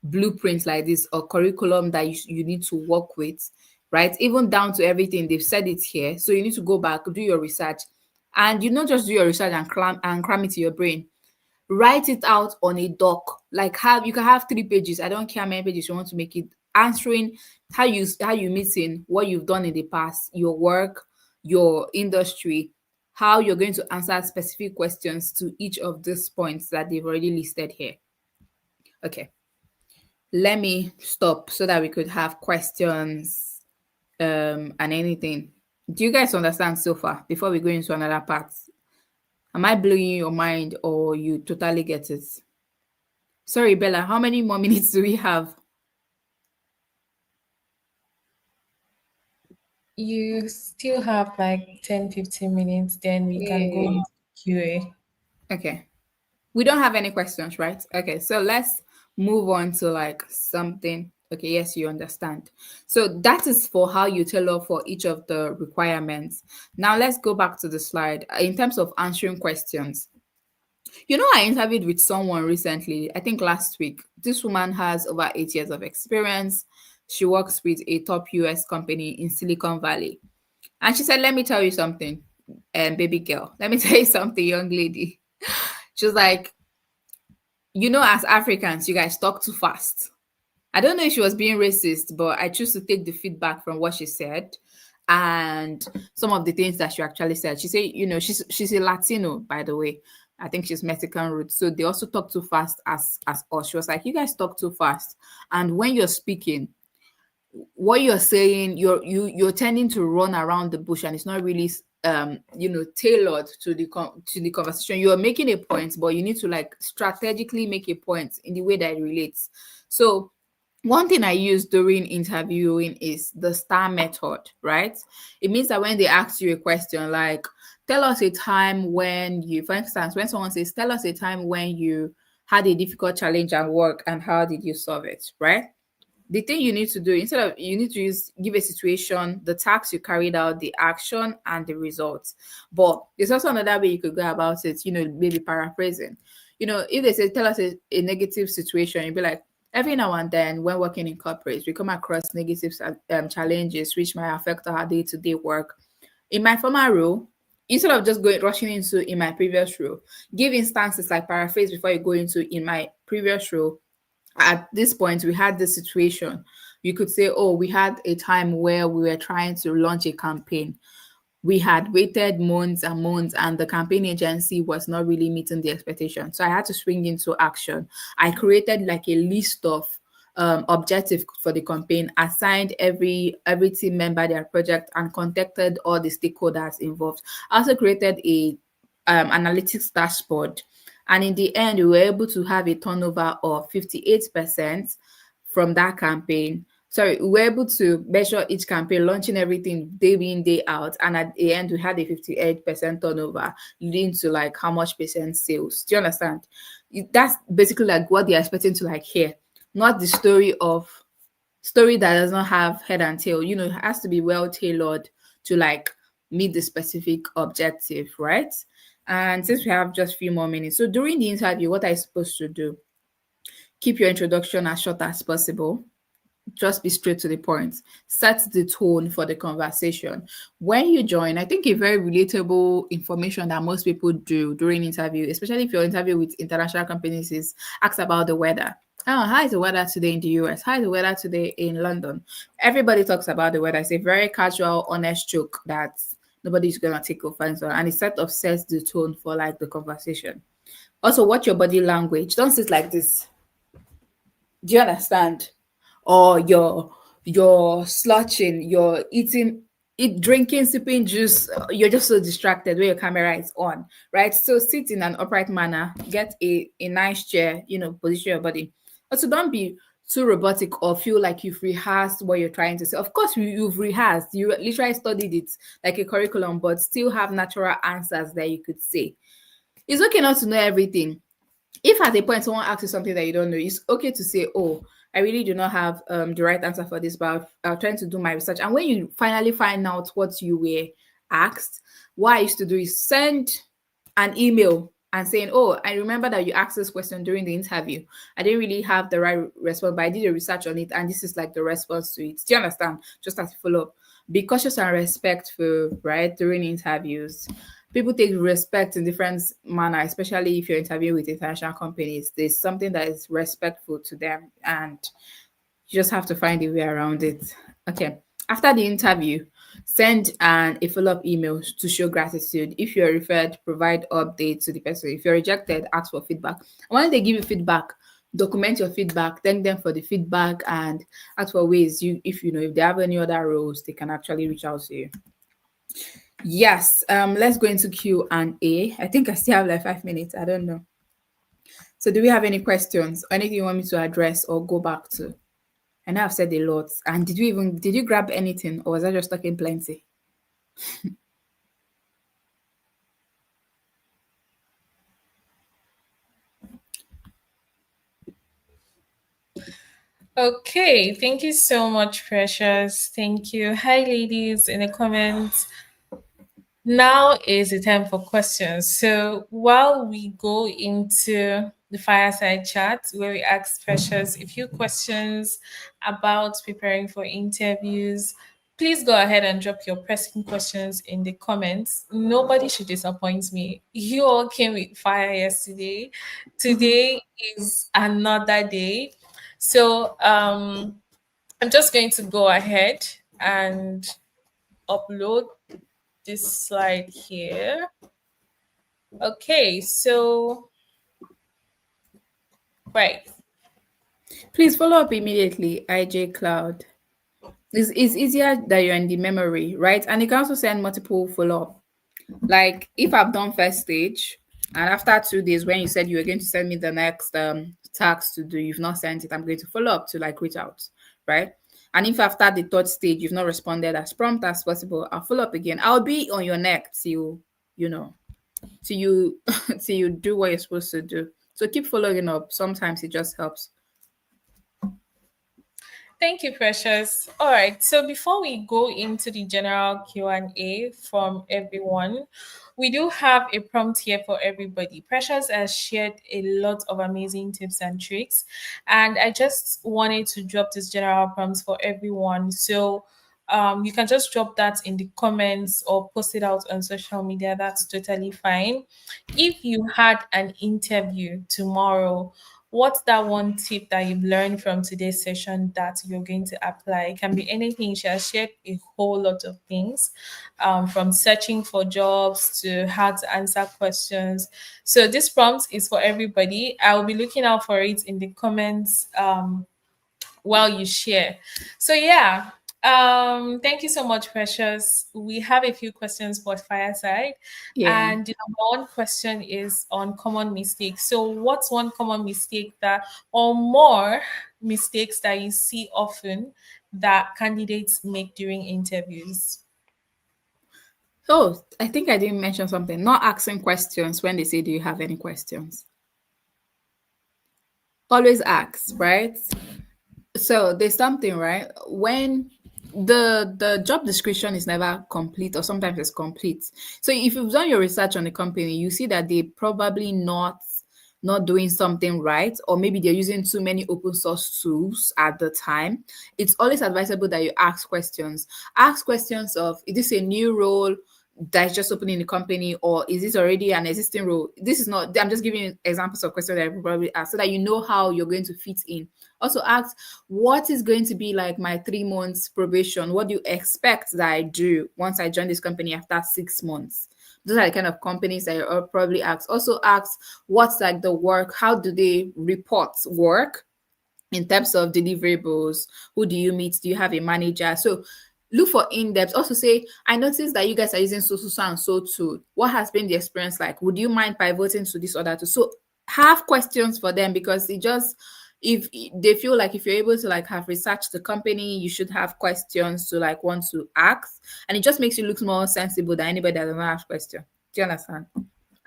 blueprints like this or curriculum that you need to work with, right? Even down to everything, they've said it here. So you need to go back, do your research, and you not just do your research and cram it to your brain. Write it out on a doc. Like you can have 3 pages. I don't care how many pages you want to make it. Answering how you missing what you've done in the past, your work, your industry, how you're going to answer specific questions to each of these points that they've already listed here. Okay. Let me stop so that we could have questions and anything. Do you guys understand so far before we go into another part? Am I blowing your mind or you totally get it? Sorry, Bella, how many more minutes do we have? You still have like 10-15 minutes, then we can go Yay. into QA. Okay. We don't have any questions, right? Okay, so let's move on to like something. Okay, yes, you understand. So that is for how you tailor for each of the requirements. Now let's go back to the slide. In terms of answering questions, I interviewed with someone recently, I think last week. This woman has over 8 years of experience. She works with a top US company in Silicon Valley. And she said, let me tell you something, baby girl. Let me tell you something, young lady. She was like, as Africans, you guys talk too fast. I don't know if she was being racist, but I choose to take the feedback from what she said and some of the things that she actually said. She said, she's a Latino, by the way. I think she's Mexican roots. So they also talk too fast as us. She was like, you guys talk too fast. And when you're speaking, what you're saying, you're tending to run around the bush, and it's not really tailored to the conversation. You're making a point, but you need to like strategically make a point in the way that it relates. So one thing I use during interviewing is the STAR method, right? It means that when they ask you a question like, tell us a time when you, for instance, when someone says, tell us a time when you had a difficult challenge at work and how did you solve it, right? The thing you need to do, instead of, you need to give a situation, the task you carried out, the action, and the results. But there's also another way you could go about it, maybe paraphrasing. If they say, tell us a negative situation, you'd be like, every now and then when working in corporates, we come across negative challenges which might affect our day-to-day work. In my former role, instead of just rushing into in my previous role, give instances like paraphrase before you go into in my previous role. At this point, we had this situation. You could say, oh, we had a time where we were trying to launch a campaign. We had waited months and months, and the campaign agency was not really meeting the expectation. So I had to swing into action. I created like a list of objectives for the campaign, assigned every team member their project, and contacted all the stakeholders involved. I also created a analytics dashboard. And in the end, we were able to have a turnover of 58% from that campaign. Sorry, we were able to measure each campaign, launching everything day in, day out. And at the end, we had a 58% turnover, leading to like how much percent sales. Do you understand? That's basically like what they're expecting to like hear, not the story that does not have head and tail. It has to be well tailored to like meet the specific objective, right? And since we have just a few more minutes, so during the interview, what are you supposed to do? Keep your introduction as short as possible. Just be straight to the point. Set the tone for the conversation. When you join, I think a very relatable information that most people do during interview, especially if you're interview with international companies, is ask about the weather. Oh, how is the weather today in the US? How is the weather today in London? Everybody talks about the weather. It's a very casual, honest joke that nobody's gonna take offense on, and it sets the tone for like the conversation. Also, watch your body language. Don't sit like this. Do you understand? Or you're slouching, you're drinking, sipping juice, you're just so distracted when your camera is on, right? So sit in an upright manner, get a nice chair, position your body. Also, don't be too robotic or feel like you've rehearsed what you're trying to say. Of course, you've rehearsed, you literally studied it like a curriculum, but still have natural answers that you could say. It's okay not to know everything. If at a point someone asks you something that you don't know, it's okay to say, "Oh, I really do not have the right answer for this, but I'm trying to do my research." And when you finally find out what you were asked, what I used to do is send an email and saying, "Oh, I remember that you asked this question during the interview. I didn't really have the right response, but I did a research on it, and this is like the response to it." Do you understand? Just as a follow up. Be cautious and respectful, right, during interviews. People take respect in different manner, especially if you're interviewing with international companies. There's something that is respectful to them, and you just have to find a way around it. Okay. After the interview, send a follow-up email to show gratitude. If you're referred, provide updates to the person. If you're rejected, ask for feedback. And when they give you feedback, document your feedback, thank them for the feedback, and ask for ways if they have any other roles, they can actually reach out to you. Yes, let's go into Q&A. I think I still have like 5 minutes. I don't know. So do we have any questions? Anything you want me to address or go back to? I know I've said a lot. And did you grab anything, or was I just talking plenty? Okay, thank you so much, Precious. Thank you. Hi, ladies, in the comments. Now is the time for questions. So while we go into the fireside chat where we ask Precious a few questions about preparing for interviews, please go ahead and drop your pressing questions in the comments. Nobody should disappoint me. You all came with fire yesterday. Today is another day. So I'm just going to go ahead and upload this slide here. Okay, so right. Please follow up immediately, IJ Cloud. It's easier that you're in the memory, right? And you can also send multiple follow-up. Like if I've done first stage and after 2 days when you said you were going to send me the next task to do, you've not sent it, I'm going to follow up to like reach out, right? And if after the third stage you've not responded as prompt as possible, I'll follow up again. I'll be on your neck till you know, till you till you do what you're supposed to do. So keep following up. Sometimes it just helps. Thank you, Precious. All right. So before we go into the general Q&A from everyone, we do have a prompt here for everybody. Precious has shared a lot of amazing tips and tricks, and I just wanted to drop this general prompts for everyone. So you can just drop that in the comments or post it out on social media. That's totally fine. If you had an interview tomorrow, what's that one tip that you've learned from today's session that you're going to apply? It can be anything. She has shared a whole lot of things, from searching for jobs to how to answer questions. So this prompt is for everybody. I'll be looking out for it in the comments while you share. So yeah, thank you so much, Precious. We have a few questions for Fireside, Yeah. and the number one question is on common mistakes. So what's one common mistake that, or more mistakes that you see often that candidates make during interviews? Oh, I think I didn't mention something. Not asking questions when they say, "Do you have any questions?" Always ask, right? So there's something, right? When the job description is never complete, or sometimes it's complete. So if you've done your research on the company, you see that they probably not doing something right, or maybe they're using too many open source tools at the time. It's always advisable that you ask questions. Ask questions of, is this a new role that's just opening the company, or is this already an existing role? This is not, I'm just giving you examples of questions that I probably ask so that you know how you're going to fit in. Also ask, what is going to be like my 3 months probation? What do you expect that I do once I join this company after 6 months? Those are the kind of companies that you'll probably ask. Also ask, what's like the work? How do they report work in terms of deliverables? Who do you meet? Do you have a manager? So look for in-depth. Also say, I noticed that you guys are using so and so tool. What has been the experience like? Would you mind pivoting to this other tool? So have questions for them, because if they feel like if you're able to like have researched the company, you should have questions to like want to ask, and it just makes you look more sensible than anybody that doesn't ask question. Do you understand?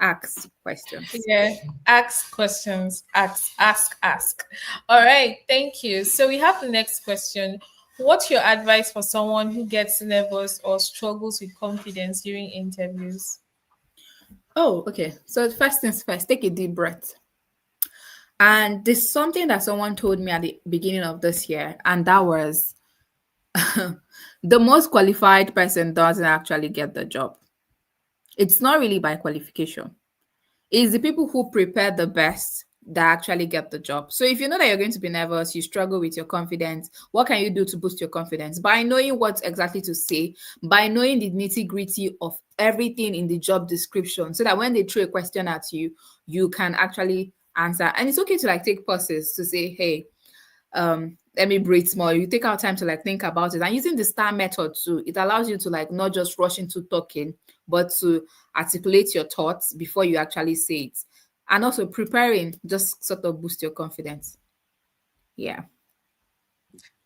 Ask questions. Yeah, ask questions. Ask. All right, thank you. So we have the next question. What's your advice for someone who gets nervous or struggles with confidence during interviews? Oh, okay. So first things first, take a deep breath. And this is something that someone told me at the beginning of this year, and that was the most qualified person doesn't actually get the job. It's not really by qualification. It's the people who prepare the best that actually get the job. So if you know that you're going to be nervous, you struggle with your confidence, what can you do to boost your confidence? By knowing what exactly to say, by knowing the nitty-gritty of everything in the job description, so that when they throw a question at you, you can actually answer. And it's okay to like take pauses to say, hey, let me breathe small. You take out time to like think about it, and using the star method too, it allows you to like not just rush into talking, but to articulate your thoughts before you actually say it. And also preparing just sort of boost your confidence. Yeah.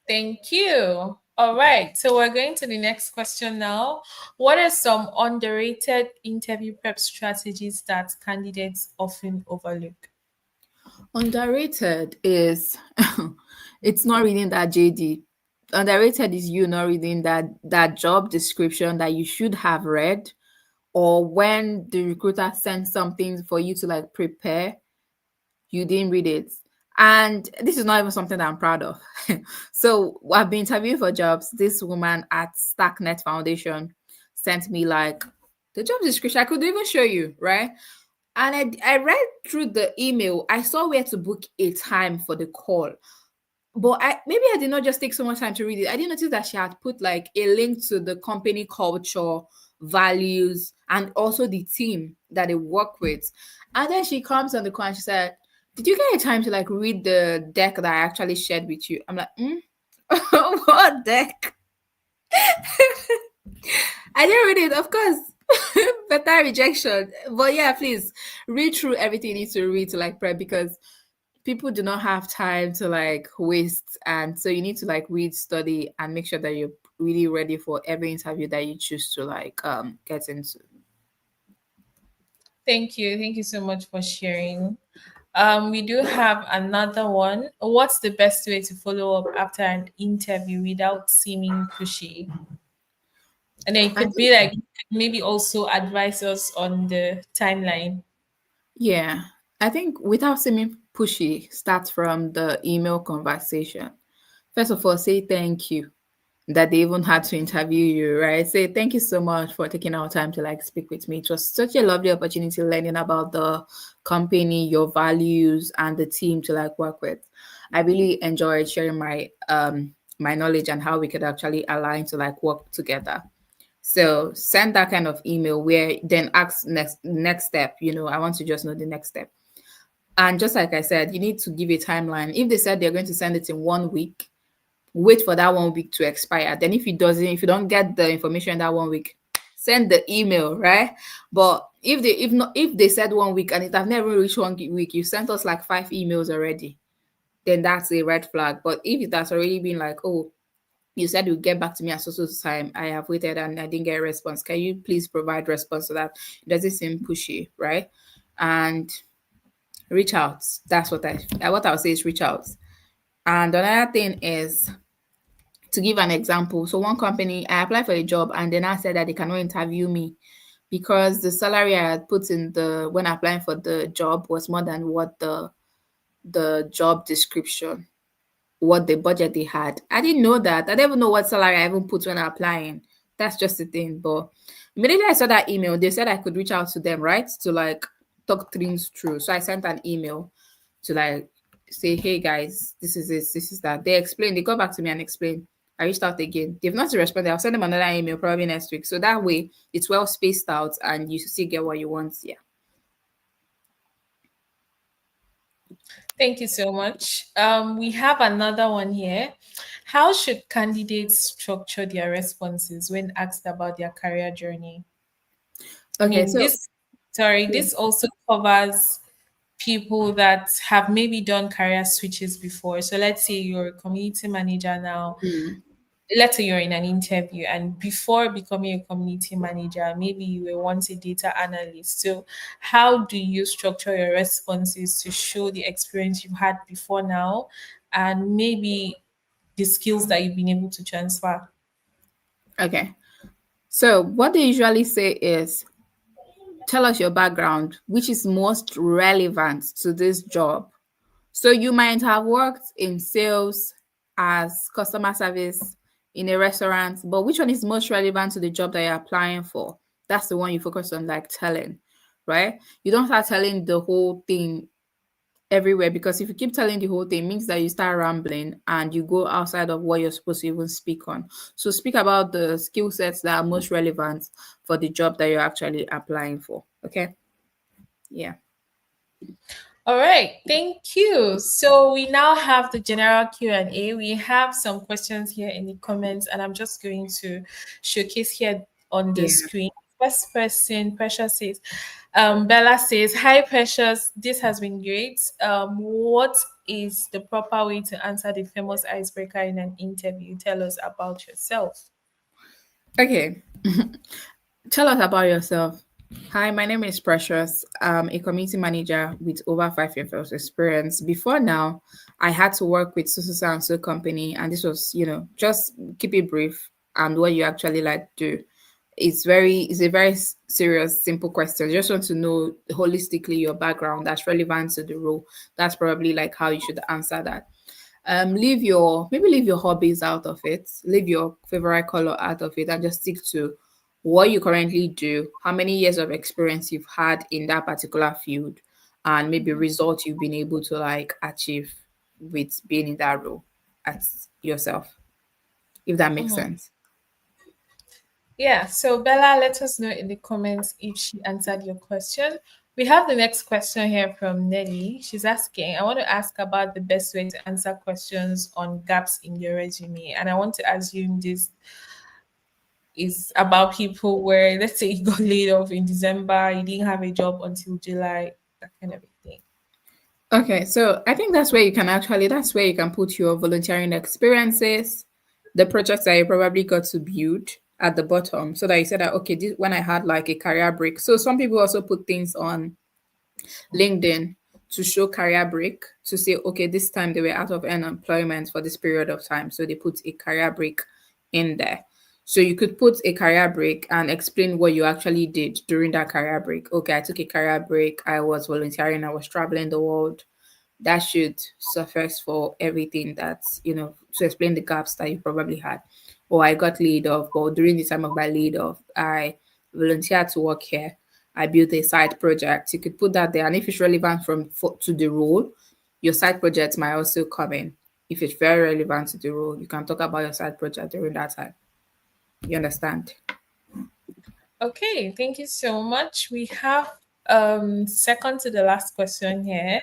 Thank you. All right, so we're going to the next question now. What are some underrated interview prep strategies that candidates often overlook? Underrated is it's not reading that JD. Underrated is you not reading that job description that you should have read, or when the recruiter sends something for you to like prepare, you didn't read it. And this is not even something that I'm proud of. So I've been interviewing for jobs. This woman at Stacknet Foundation sent me like the job description. I could even show you, right? And I read through the email. I saw where to book a time for the call. But I did not just take so much time to read it. I didn't notice that she had put like a link to the company culture, values, and also the team that they work with. And then she comes on the call and she said, "Did you get a time to like read the deck that I actually shared with you?" I'm like, what deck? I didn't read it, of course. Better rejection. But yeah, please read through everything you need to read to like prep, because people do not have time to like waste, and so you need to like read, study, and make sure that you're really ready for every interview that you choose to like get into. Thank you. Thank you so much for sharing. We do have another one. What's the best way to follow up after an interview without seeming pushy? And then it I could think, be like maybe also advise us on the timeline. yeah, I think without seeming pushy, start from the email conversation. First of all, say thank you that they even had to interview you, right? Say thank you so much for taking our time to like speak with me. It was such a lovely opportunity learning about the company, your values, and the team to like work with. I really enjoyed sharing my knowledge and how we could actually align to like work together. So send that kind of email where then ask next step. I want to just know the next step. And just like I said, you need to give a timeline. If they said they're going to send it in 1 week, wait for that 1 week to expire. Then if you don't get the information in that 1 week, send the email, right? But if they said 1 week and it have never reached 1 week, you sent us like 5 emails already, then that's a red flag. But if it has already been like, oh, you said you'll get back to me at so time, I have waited and I didn't get a response. Can you please provide response so that it doesn't seem pushy, right? And reach out. That's what I would say is reach out. And another thing is to give an example. So one company, I applied for a job and then I said that they cannot interview me because the salary I had put in the when applying for the job was more than what the job description, what the budget they had. I didn't know that. I didn't even know what salary I even put when applying. That's just the thing. But immediately I saw that email, they said I could reach out to them, right? To like talk things through. So I sent an email to like say, hey guys, this is this, this is that. They explained, they got back to me and explained. I reached out again. They've not responded. I'll send them another email probably next week. So that way it's well spaced out and you still get what you want. Yeah. Thank you so much. We have another one here. How should candidates structure their responses when asked about their career journey? I Okay, mean, so this, sorry, yeah. this also covers people that have maybe done career switches before. So let's say you're a community manager now. Mm. Let's say you're in an interview, and before becoming a community manager, maybe you were once a data analyst. So how do you structure your responses to show the experience you've had before now, and maybe the skills that you've been able to transfer? Okay. So what they usually say is, tell us your background, which is most relevant to this job. So you might have worked in sales, as customer service, in a restaurant, but which one is most relevant to the job that you're applying for? That's the one you focus on, like telling, right? You don't start telling the whole thing everywhere, because if you keep telling the whole thing, it means that you start rambling and you go outside of what you're supposed to even speak on. So speak about the skill sets that are most relevant for the job that you're actually applying for. Okay. Yeah. All right, thank you. So we now have the general Q&A. We have some questions here in the comments, and I'm just going to showcase here on the Yeah. screen. First person, Precious says, Bella says, "Hi, Precious. This has been great. What is the proper way to answer the famous icebreaker in an interview? Tell us about yourself." Okay. Tell us about yourself. Hi, my name is Precious. I'm a community manager with over 5 years of experience. Before now, I had to work with so and so company, and this was, just keep it brief and what you actually like do. It's a very serious, simple question. You just want to know holistically your background that's relevant to the role. That's probably like how you should answer that. Leave your hobbies out of it, leave your favorite color out of it, and just stick to what you currently do, how many years of experience you've had in that particular field, and maybe results you've been able to like achieve with being in that role at yourself, if that makes Mhm. sense. Yeah, so Bella, let us know in the comments if she answered your question. We have the next question here from Nelly. She's asking, I want to ask about the best way to answer questions on gaps in your resume. And I want to assume this is about people where, let's say, you got laid off in December, you didn't have a job until July, that kind of a thing. Okay, so I think that's where you can put your volunteering experiences, the projects that you probably got to build at the bottom, so that you said that, okay, this, when I had like a career break. So some people also put things on LinkedIn to show career break, to say, okay, this time they were out of unemployment for this period of time. So they put a career break in there. So you could put a career break and explain what you actually did during that career break. Okay, I took a career break. I was volunteering. I was traveling the world. That should suffice for everything that's, to explain the gaps that you probably had. Or I got laid off, but during the time of my laid off, I volunteered to work here. I built a side project. You could put that there. And if it's relevant to the role, your side project might also come in. If it's very relevant to the role, you can talk about your side project during that time. You understand? Okay, thank you so much. We have second to the last question here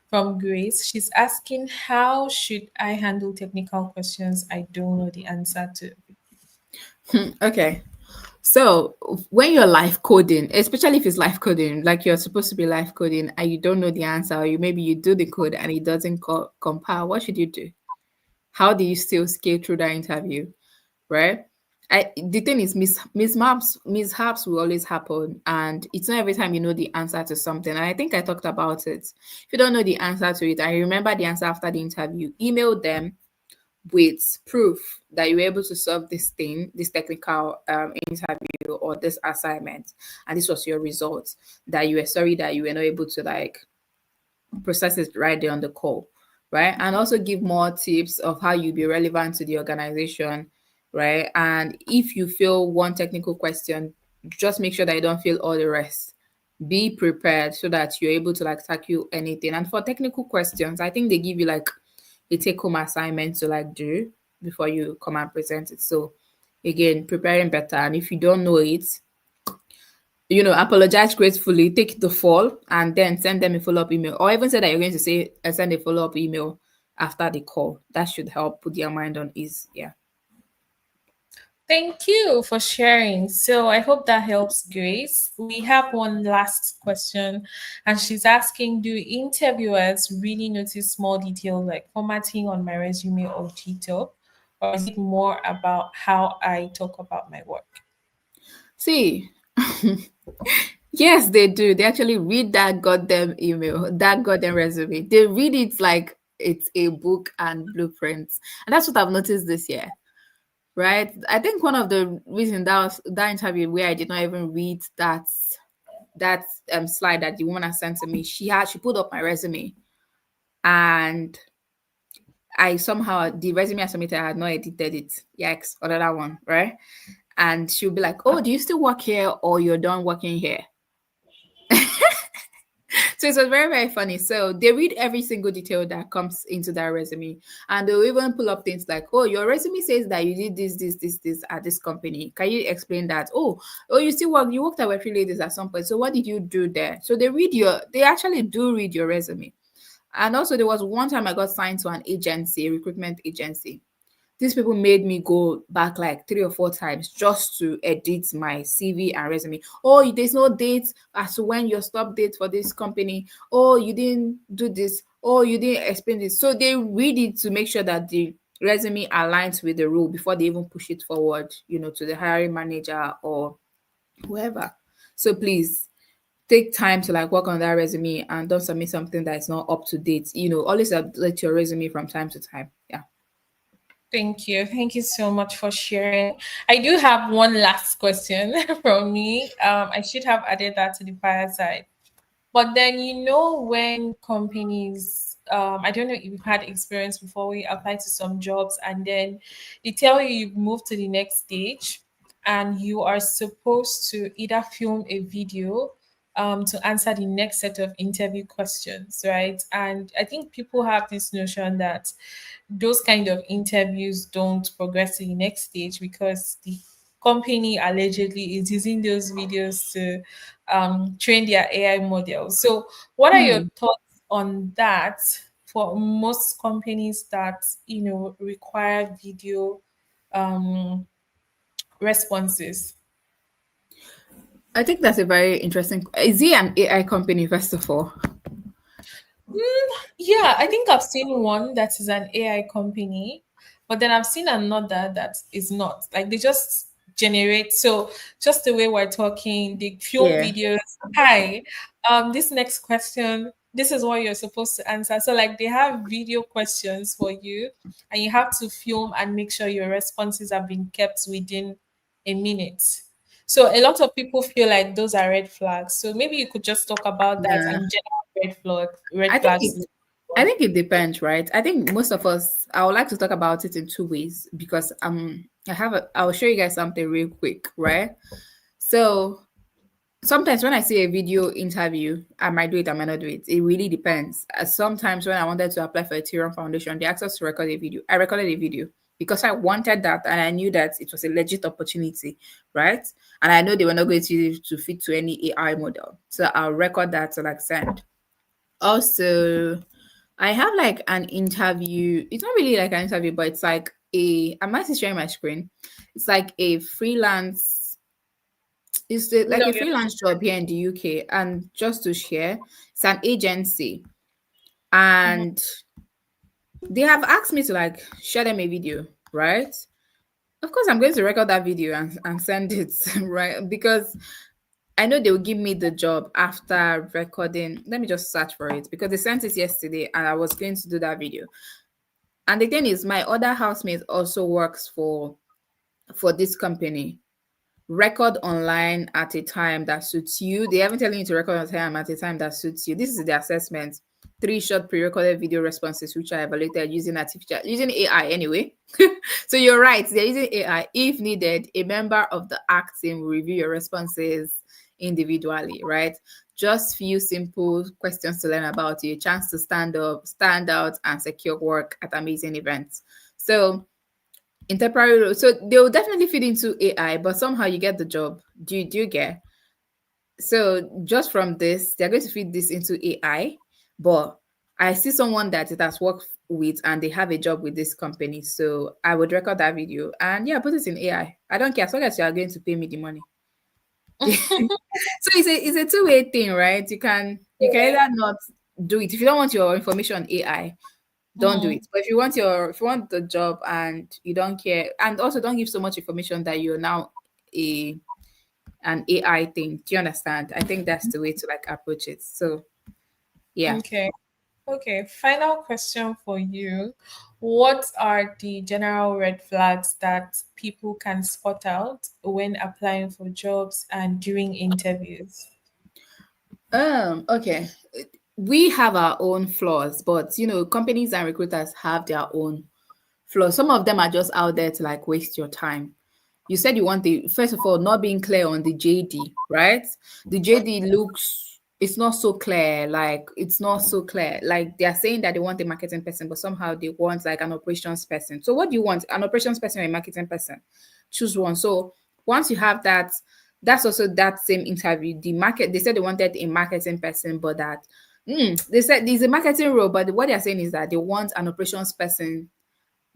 from Grace. She's asking, how should I handle technical questions I don't know the answer to? Okay. So when you're live coding, especially if it's live coding, like you're supposed to be live coding and you don't know the answer, or maybe you do the code and it doesn't compile, what should you do? How do you still scale through that interview, right? The thing is, mishaps will always happen, and it's not every time you know the answer to something. And I think I talked about it. If you don't know the answer to it and you remember the answer after the interview, email them with proof that you were able to solve this thing, this technical interview or this assignment, and this was your result. That you were sorry that you were not able to like process it right there on the call, right? And also give more tips of how you be relevant to the organization, right? And if you feel one technical question, just make sure that you don't feel all the rest. Be prepared so that you're able to like tackle anything. And for technical questions, I think they give you like a take home assignment to like do before you come and present it. So again, preparing better. And if you don't know it, apologize gracefully, take the fall, and then send them a follow up email, or even say that you're going to say send a follow up email after the call. That should help put their mind on ease. Yeah. Thank you for sharing. So I hope that helps Grace. We have one last question, and she's asking, do interviewers really notice small details like formatting on my resume or detail, or is it more about how I talk about my work? See, yes, they do. They actually read that goddamn email, that goddamn resume. They read it like it's a book and blueprints. And that's what I've noticed this year, right? I think one of the reasons that was that interview where I did not even read that slide that the woman has sent to me. She put up my resume, and I somehow the resume I submitted I had not edited it. Yikes, another one, right? And she'll be like, "Oh, do you still work here or you're done working here?" So it was very, very funny. So they read every single detail that comes into that resume. And they'll even pull up things like, oh, your resume says that you did this at this company. Can you explain that? Oh, you worked at Web3 Ladies at some point. So what did you do there? So they actually do read your resume. And also there was one time I got signed to an agency, a recruitment agency. These people made me go back like 3 or 4 times just to edit my CV and resume. Oh, there's no date as to when your stop date for this company. Oh, you didn't do this. Oh, you didn't explain this. So they read it to make sure that the resume aligns with the rule before they even push it forward, to the hiring manager or whoever. So please take time to like work on that resume and don't submit something that is not up to date. Always update your resume from time to time. Yeah. Thank you. Thank you so much for sharing. I do have one last question from me. I should have added that to the fireside. But then, when companies, I don't know if you've had experience before, we apply to some jobs and then they tell you you've moved to the next stage and you are supposed to either film a video to answer the next set of interview questions, right? And I think people have this notion that those kind of interviews don't progress to the next stage because the company allegedly is using those videos to train their AI models. So, what are your Hmm. thoughts on that for most companies that require video um, responses? I think that's a very interesting. Is he an AI company, first of all? Yeah, I think I've seen one that is an AI company, but then I've seen another that is not. Like they just generate. So just the way we're talking, they film Yeah. videos. Hi, this next question, this is what you're supposed to answer. So like they have video questions for you, and you have to film and make sure your responses have been kept within a minute. So a lot of people feel like those are red flags. So maybe you could just talk about that Yeah. and general I red think flags. it depends, right? I think most of us I would like to talk about it in two ways because I'll show you guys something real quick, right? So sometimes when I see a video interview, I might do it, I might not do it. It really depends. Sometimes when I wanted to apply for a Ethereum Foundation, they asked us to record a video. I recorded a video because I wanted that and I knew that it was a legit opportunity, right? And I know they were not going to use it to fit to any AI model. So I'll record that to like send. Also, I have like an interview. It's not really like an interview, but it's like I'm actually sharing my screen. It's like a freelance like No, a you're freelance job here in the UK. And just to share, it's an agency. And they have asked me to like share them a video, right? Of course, I'm going to record that video and send it, right? Because I know they will give me the job after recording. Let me just search for it because they sent it yesterday and I was going to do that video. And the thing is, my other housemate also works for this company. Record online at a time that suits you. They haven't telling you to record on time at a time that suits you. This is the assessment. Three short pre-recorded video responses which are evaluated using AI anyway. So you're right, they're using AI. If needed, a member of the ACT team will review your responses individually, right? Just few simple questions to learn about you, a chance to stand up, stand out, and secure work at amazing events. So in temporary role. So they will definitely feed into AI, but somehow you get the job. Do you get? So just from this, they're going to feed this into AI. But I see someone that it has worked with and they have a job with this company. So I would record that video and yeah, put it in AI. I don't care as long as you are going to pay me the money. So it's a two-way thing, right? You can either not do it if you don't want your information on AI, don't do Mhm. it. But if you want the job and you don't care, and also don't give so much information that you're now a an AI thing. Do you understand? I think that's the way to like approach it. So yeah. Okay. Okay. Final question for you. What are the general red flags that people can spot out when applying for jobs and during interviews? Okay. We have our own flaws, but companies and recruiters have their own flaws. Some of them are just out there to like waste your time. You said you want the first of all not being clear on the JD, right? The JD looks it's not so clear. Like it's not so clear. Like they are saying that they want a marketing person, but somehow they want like an operations person. So what do you want? An operations person or a marketing person? Choose one. So once you have that, that's also that same interview. They said they wanted a marketing person, but that they said there's a marketing role, but what they're saying is that they want an operations person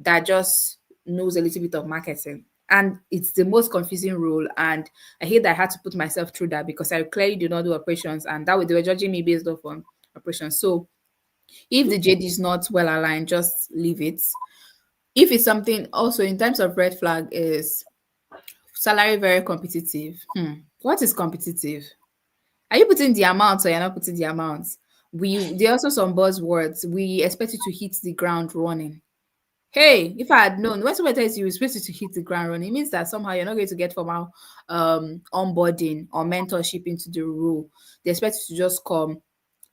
that just knows a little bit of marketing. And it's the most confusing role. And I hate that I had to put myself through that because I clearly do not do operations. And that way they were judging me based off on operations. So if the JD is not well aligned, just leave it. If it's something also in terms of red flag is salary very competitive. What is competitive? Are you putting the amount or you're not putting the amount? There are also some buzzwords. We expect you to hit the ground running. Hey, if I had known, when someone tells you you're supposed to hit the ground running, it means that somehow you're not going to get formal onboarding or mentorship into the role. They expect you to just come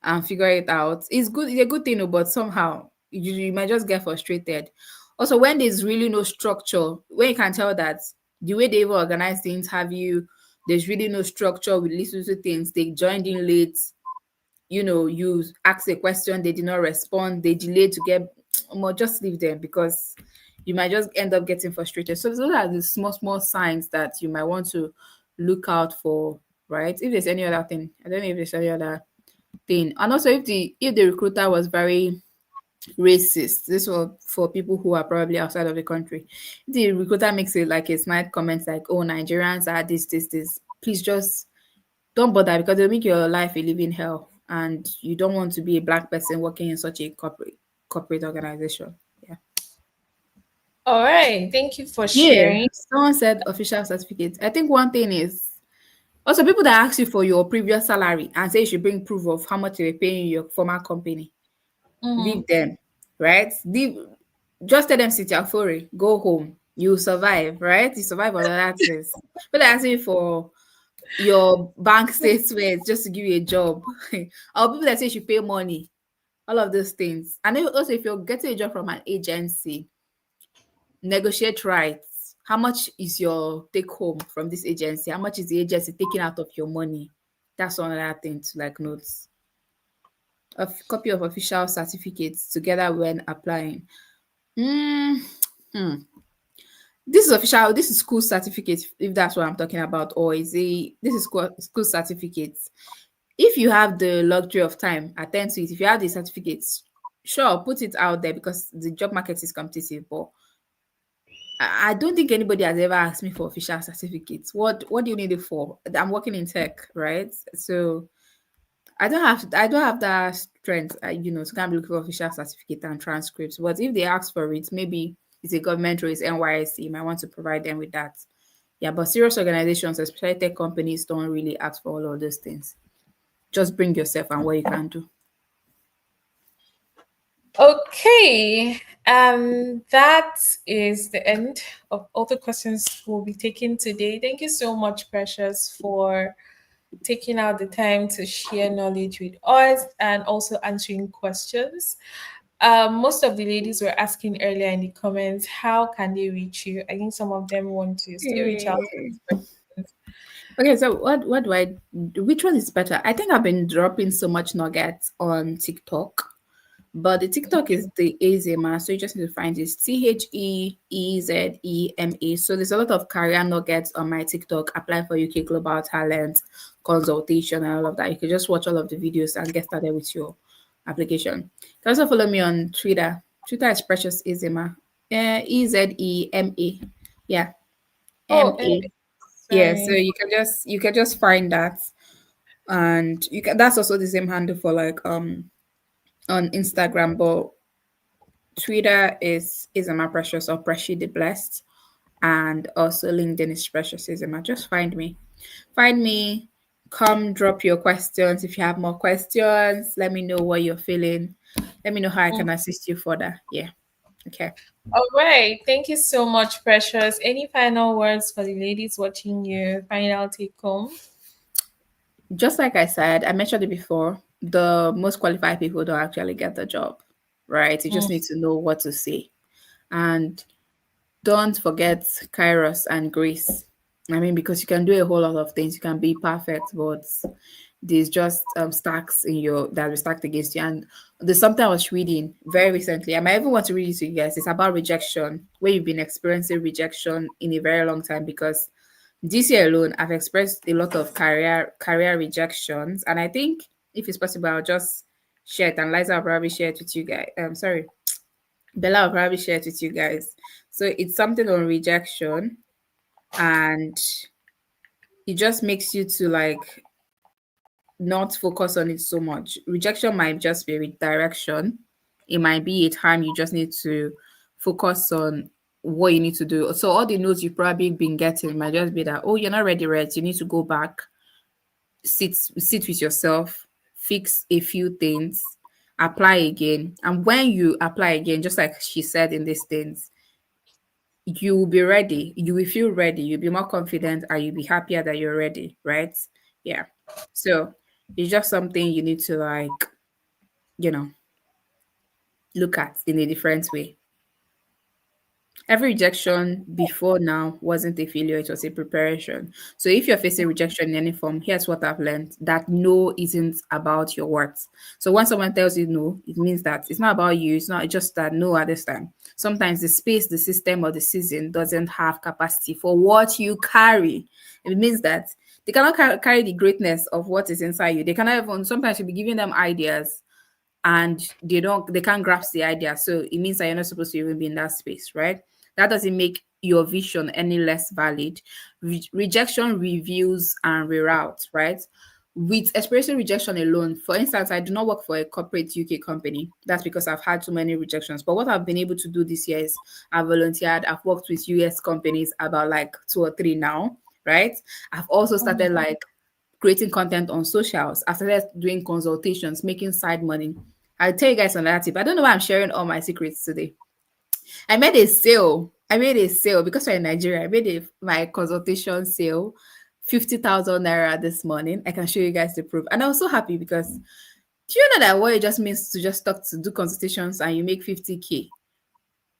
and figure it out. It's good, it's a good thing, but somehow you might just get frustrated. Also, when there's really no structure, when you can tell that the way they even organize the interview, there's really no structure with little things. They joined in late, you ask a question, they did not respond, they delayed to get more, just leave them because you might just end up getting frustrated. So those are the small signs that you might want to look out for, right? If there's any other thing, I don't know if there's any other thing. And also if the recruiter was very racist, this was for people who are probably outside of the country. If the recruiter makes it like a snide comments like, oh, Nigerians are this, please just don't bother because it'll make your life a living hell. And you don't want to be a black person working in such a corporate organization. Yeah. All right. Thank you for Yeah. sharing. Someone said official certificate. I think one thing is also people that ask you for your previous salary and say you should bring proof of how much they were paying your former company. Mhm. Leave them, right? Just tell them sit your fore, go home. You survive, right? You survive on other things. But they ask you for your bank statements just to give you a job. Or people that say you should pay money, all of those things. And then also, if you're getting a job from an agency, negotiate rights. How much is your take home from this agency? How much is the agency taking out of your money? That's another thing to like note. A copy of official certificates together when applying. Mm, hmm. This is official. This is school certificate, if that's what I'm talking about, or this is school certificates. If you have the luxury of time, attend to it. If you have the certificates, sure, put it out there because the job market is competitive. But I don't think anybody has ever asked me for official certificates. What do you need it for? I'm working in tech, right? So I don't have that strength, to kind of look for official certificate and transcripts. But if they ask for it, maybe it's a government or it's NYSC, you might want to provide them with that. Yeah, but serious organizations, especially tech companies, don't really ask for all of those things. Just bring yourself and what you can do. Okay. That is the end of all the questions we'll be taking today. Thank you so much, Precious, for taking out the time to share knowledge with us and also answering questions. Most of the ladies were asking earlier in the comments, how can they reach you? I think some of them want to still reach out to Yay. us. Okay, so what do I do? Which one is better? I think I've been dropping so much nuggets on TikTok. But the TikTok is the Ezema, so you just need to find this Theezema. So there's a lot of career nuggets on my TikTok. Apply for UK Global Talent consultation and all of that. You can just watch all of the videos and get started with your application. You can also follow me on Twitter. Twitter is Precious Ezema. Ezema. Yeah, Oh, MA. Yeah, so sorry. you can just find that, and you can. That's also the same handle for like on Instagram, but Twitter is Ezema Precious or Precious the Blessed, and also LinkedIn is Precious Ezema. Just find me. Find me. Come drop your questions if you have more questions. Let me know what you're feeling. Let me know how I Mm. can assist you further. Yeah. Okay. All right. Thank you so much, Precious. Any final words for the ladies watching you? Final take home? Just like I said, I mentioned it before, the most qualified people don't actually get the job, right? You just Mm. need to know what to say. And don't forget Kairos and grace. I mean, because you can do a whole lot of things. You can be perfect, but there's just stacks in your that are stacked against you. And there's something I was reading very recently. I might even want to read it to you guys. It's about rejection, where you've been experiencing rejection in a very long time. Because this year alone, I've expressed a lot of career rejections, and I think if it's possible, I'll just share it. And Liza will probably share it with you guys. Sorry, Bella will probably share it with you guys. So it's something on rejection, and it just makes you to like not focus on it so much. Rejection might just be redirection. It might be a time you just need to focus on what you need to do. So all the notes you've probably been getting might just be that, oh, you're not ready, right? You need to go back, sit with yourself, fix a few things, apply again. And when you apply again, just like she said in these things, you will be ready. You will feel ready. You'll be more confident and you'll be happier that you're ready, right? Yeah. So it's just something you need to like, you know, look at in a different way. Every rejection before now wasn't a failure, it was a preparation. So if you're facing rejection in any form, here's what I've learned that no isn't about your worth. So when someone tells you no, it means that it's not about you, it's not just that no at this time. Sometimes the space, the system, or the season doesn't have capacity for what you carry. It means that they cannot carry the greatness of what is inside you. They cannot even, sometimes you'll be giving them ideas and they can't grasp the idea, so it means that you're not supposed to even be in that space, right? That doesn't make your vision any less valid. Rejection reviews and reroutes, right? With experiencing rejection alone, for instance, I do not work for a corporate UK company. That's because I've had too many rejections. But what I've been able to do this year is I've volunteered, I've worked with US companies, about like two or three now, right? I've also started like creating content on socials. I started doing consultations, making side money. I'll tell you guys another tip. I don't know why I'm sharing all my secrets today. I made a sale. I made a sale because we're in Nigeria. I made my consultation sale, 50,000 naira this morning. I can show you guys the proof. And I was so happy because do you know that what it just means to just talk to do consultations and you make 50K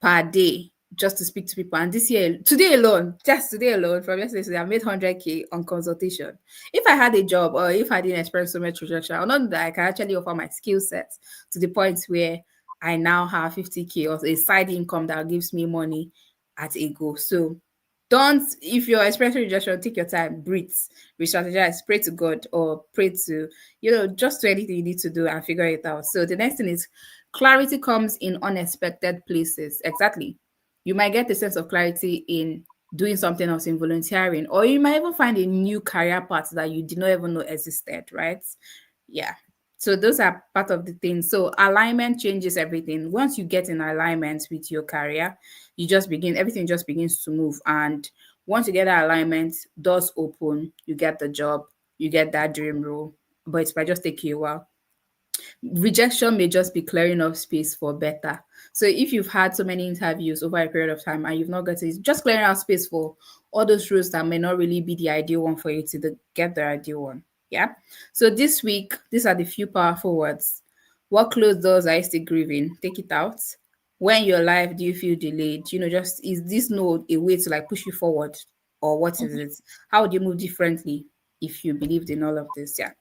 per day just to speak to people? And this year, today alone, just today alone, from yesterday, to today, I made 100K on consultation. If I had a job or if I didn't experience so much rejection, I know that I can actually offer my skill sets to the point where I now have 50K or a side income that gives me money at a go. So don't, if you're experiencing rejection, take your time, breathe, re-strategize, pray to God or pray to, just do anything you need to do and figure it out. So the next thing is clarity comes in unexpected places. Exactly. You might get a sense of clarity in doing something else, in volunteering, or you might even find a new career path that you did not even know existed, right? Yeah. So those are part of the things. So alignment changes everything. Once you get in alignment with your career, everything just begins to move. And once you get that alignment, doors open, you get the job, you get that dream role, but it might just take you a while. Rejection may just be clearing up space for better. So if you've had so many interviews over a period of time and you've not gotten it, just clearing out space for all those roles that may not really be the ideal one for you to get the ideal one. Yeah. So this week, these are the few powerful words. What closed doors are you still grieving? Take it out. When your life do you feel delayed? Just is this no a way to like push you forward? Or what is it? How would you move differently if you believed in all of this? Yeah.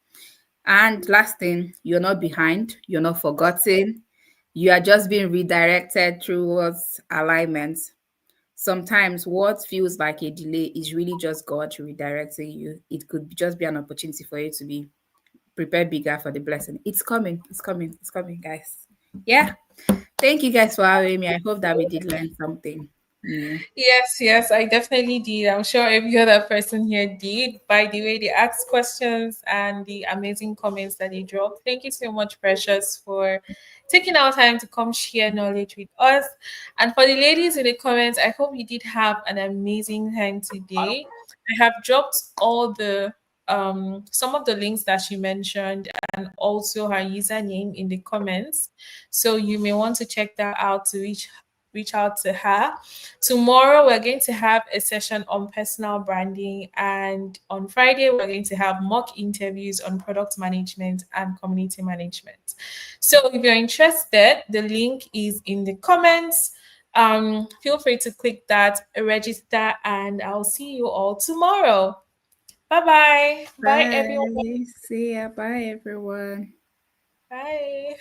And last thing, you're not behind, you're not forgotten, you are just being redirected towards alignment. Sometimes what feels like a delay is really just God redirecting you. It could just be an opportunity for you to be prepared bigger for the blessing. It's coming, it's coming, it's coming, guys. Yeah. Thank you guys for having me. I hope that we did learn something new. Yes, yes, I definitely did. I'm sure every other person here did. By the way, they asked questions and the amazing comments that they dropped. Thank you so much, Precious, for taking our time to come share knowledge with us. And for the ladies in the comments, I hope you did have an amazing time today. I have dropped all the some of the links that she mentioned and also her username in the comments. So you may want to check that out to reach out to her. Tomorrow, we're going to have a session on personal branding, and on Friday, we're going to have mock interviews on product management and community management. So, if you're interested, the link is in the comments. Feel free to click that, register, and I'll see you all tomorrow. Bye bye. Bye, everyone. Bye. See ya. Bye, everyone. Bye.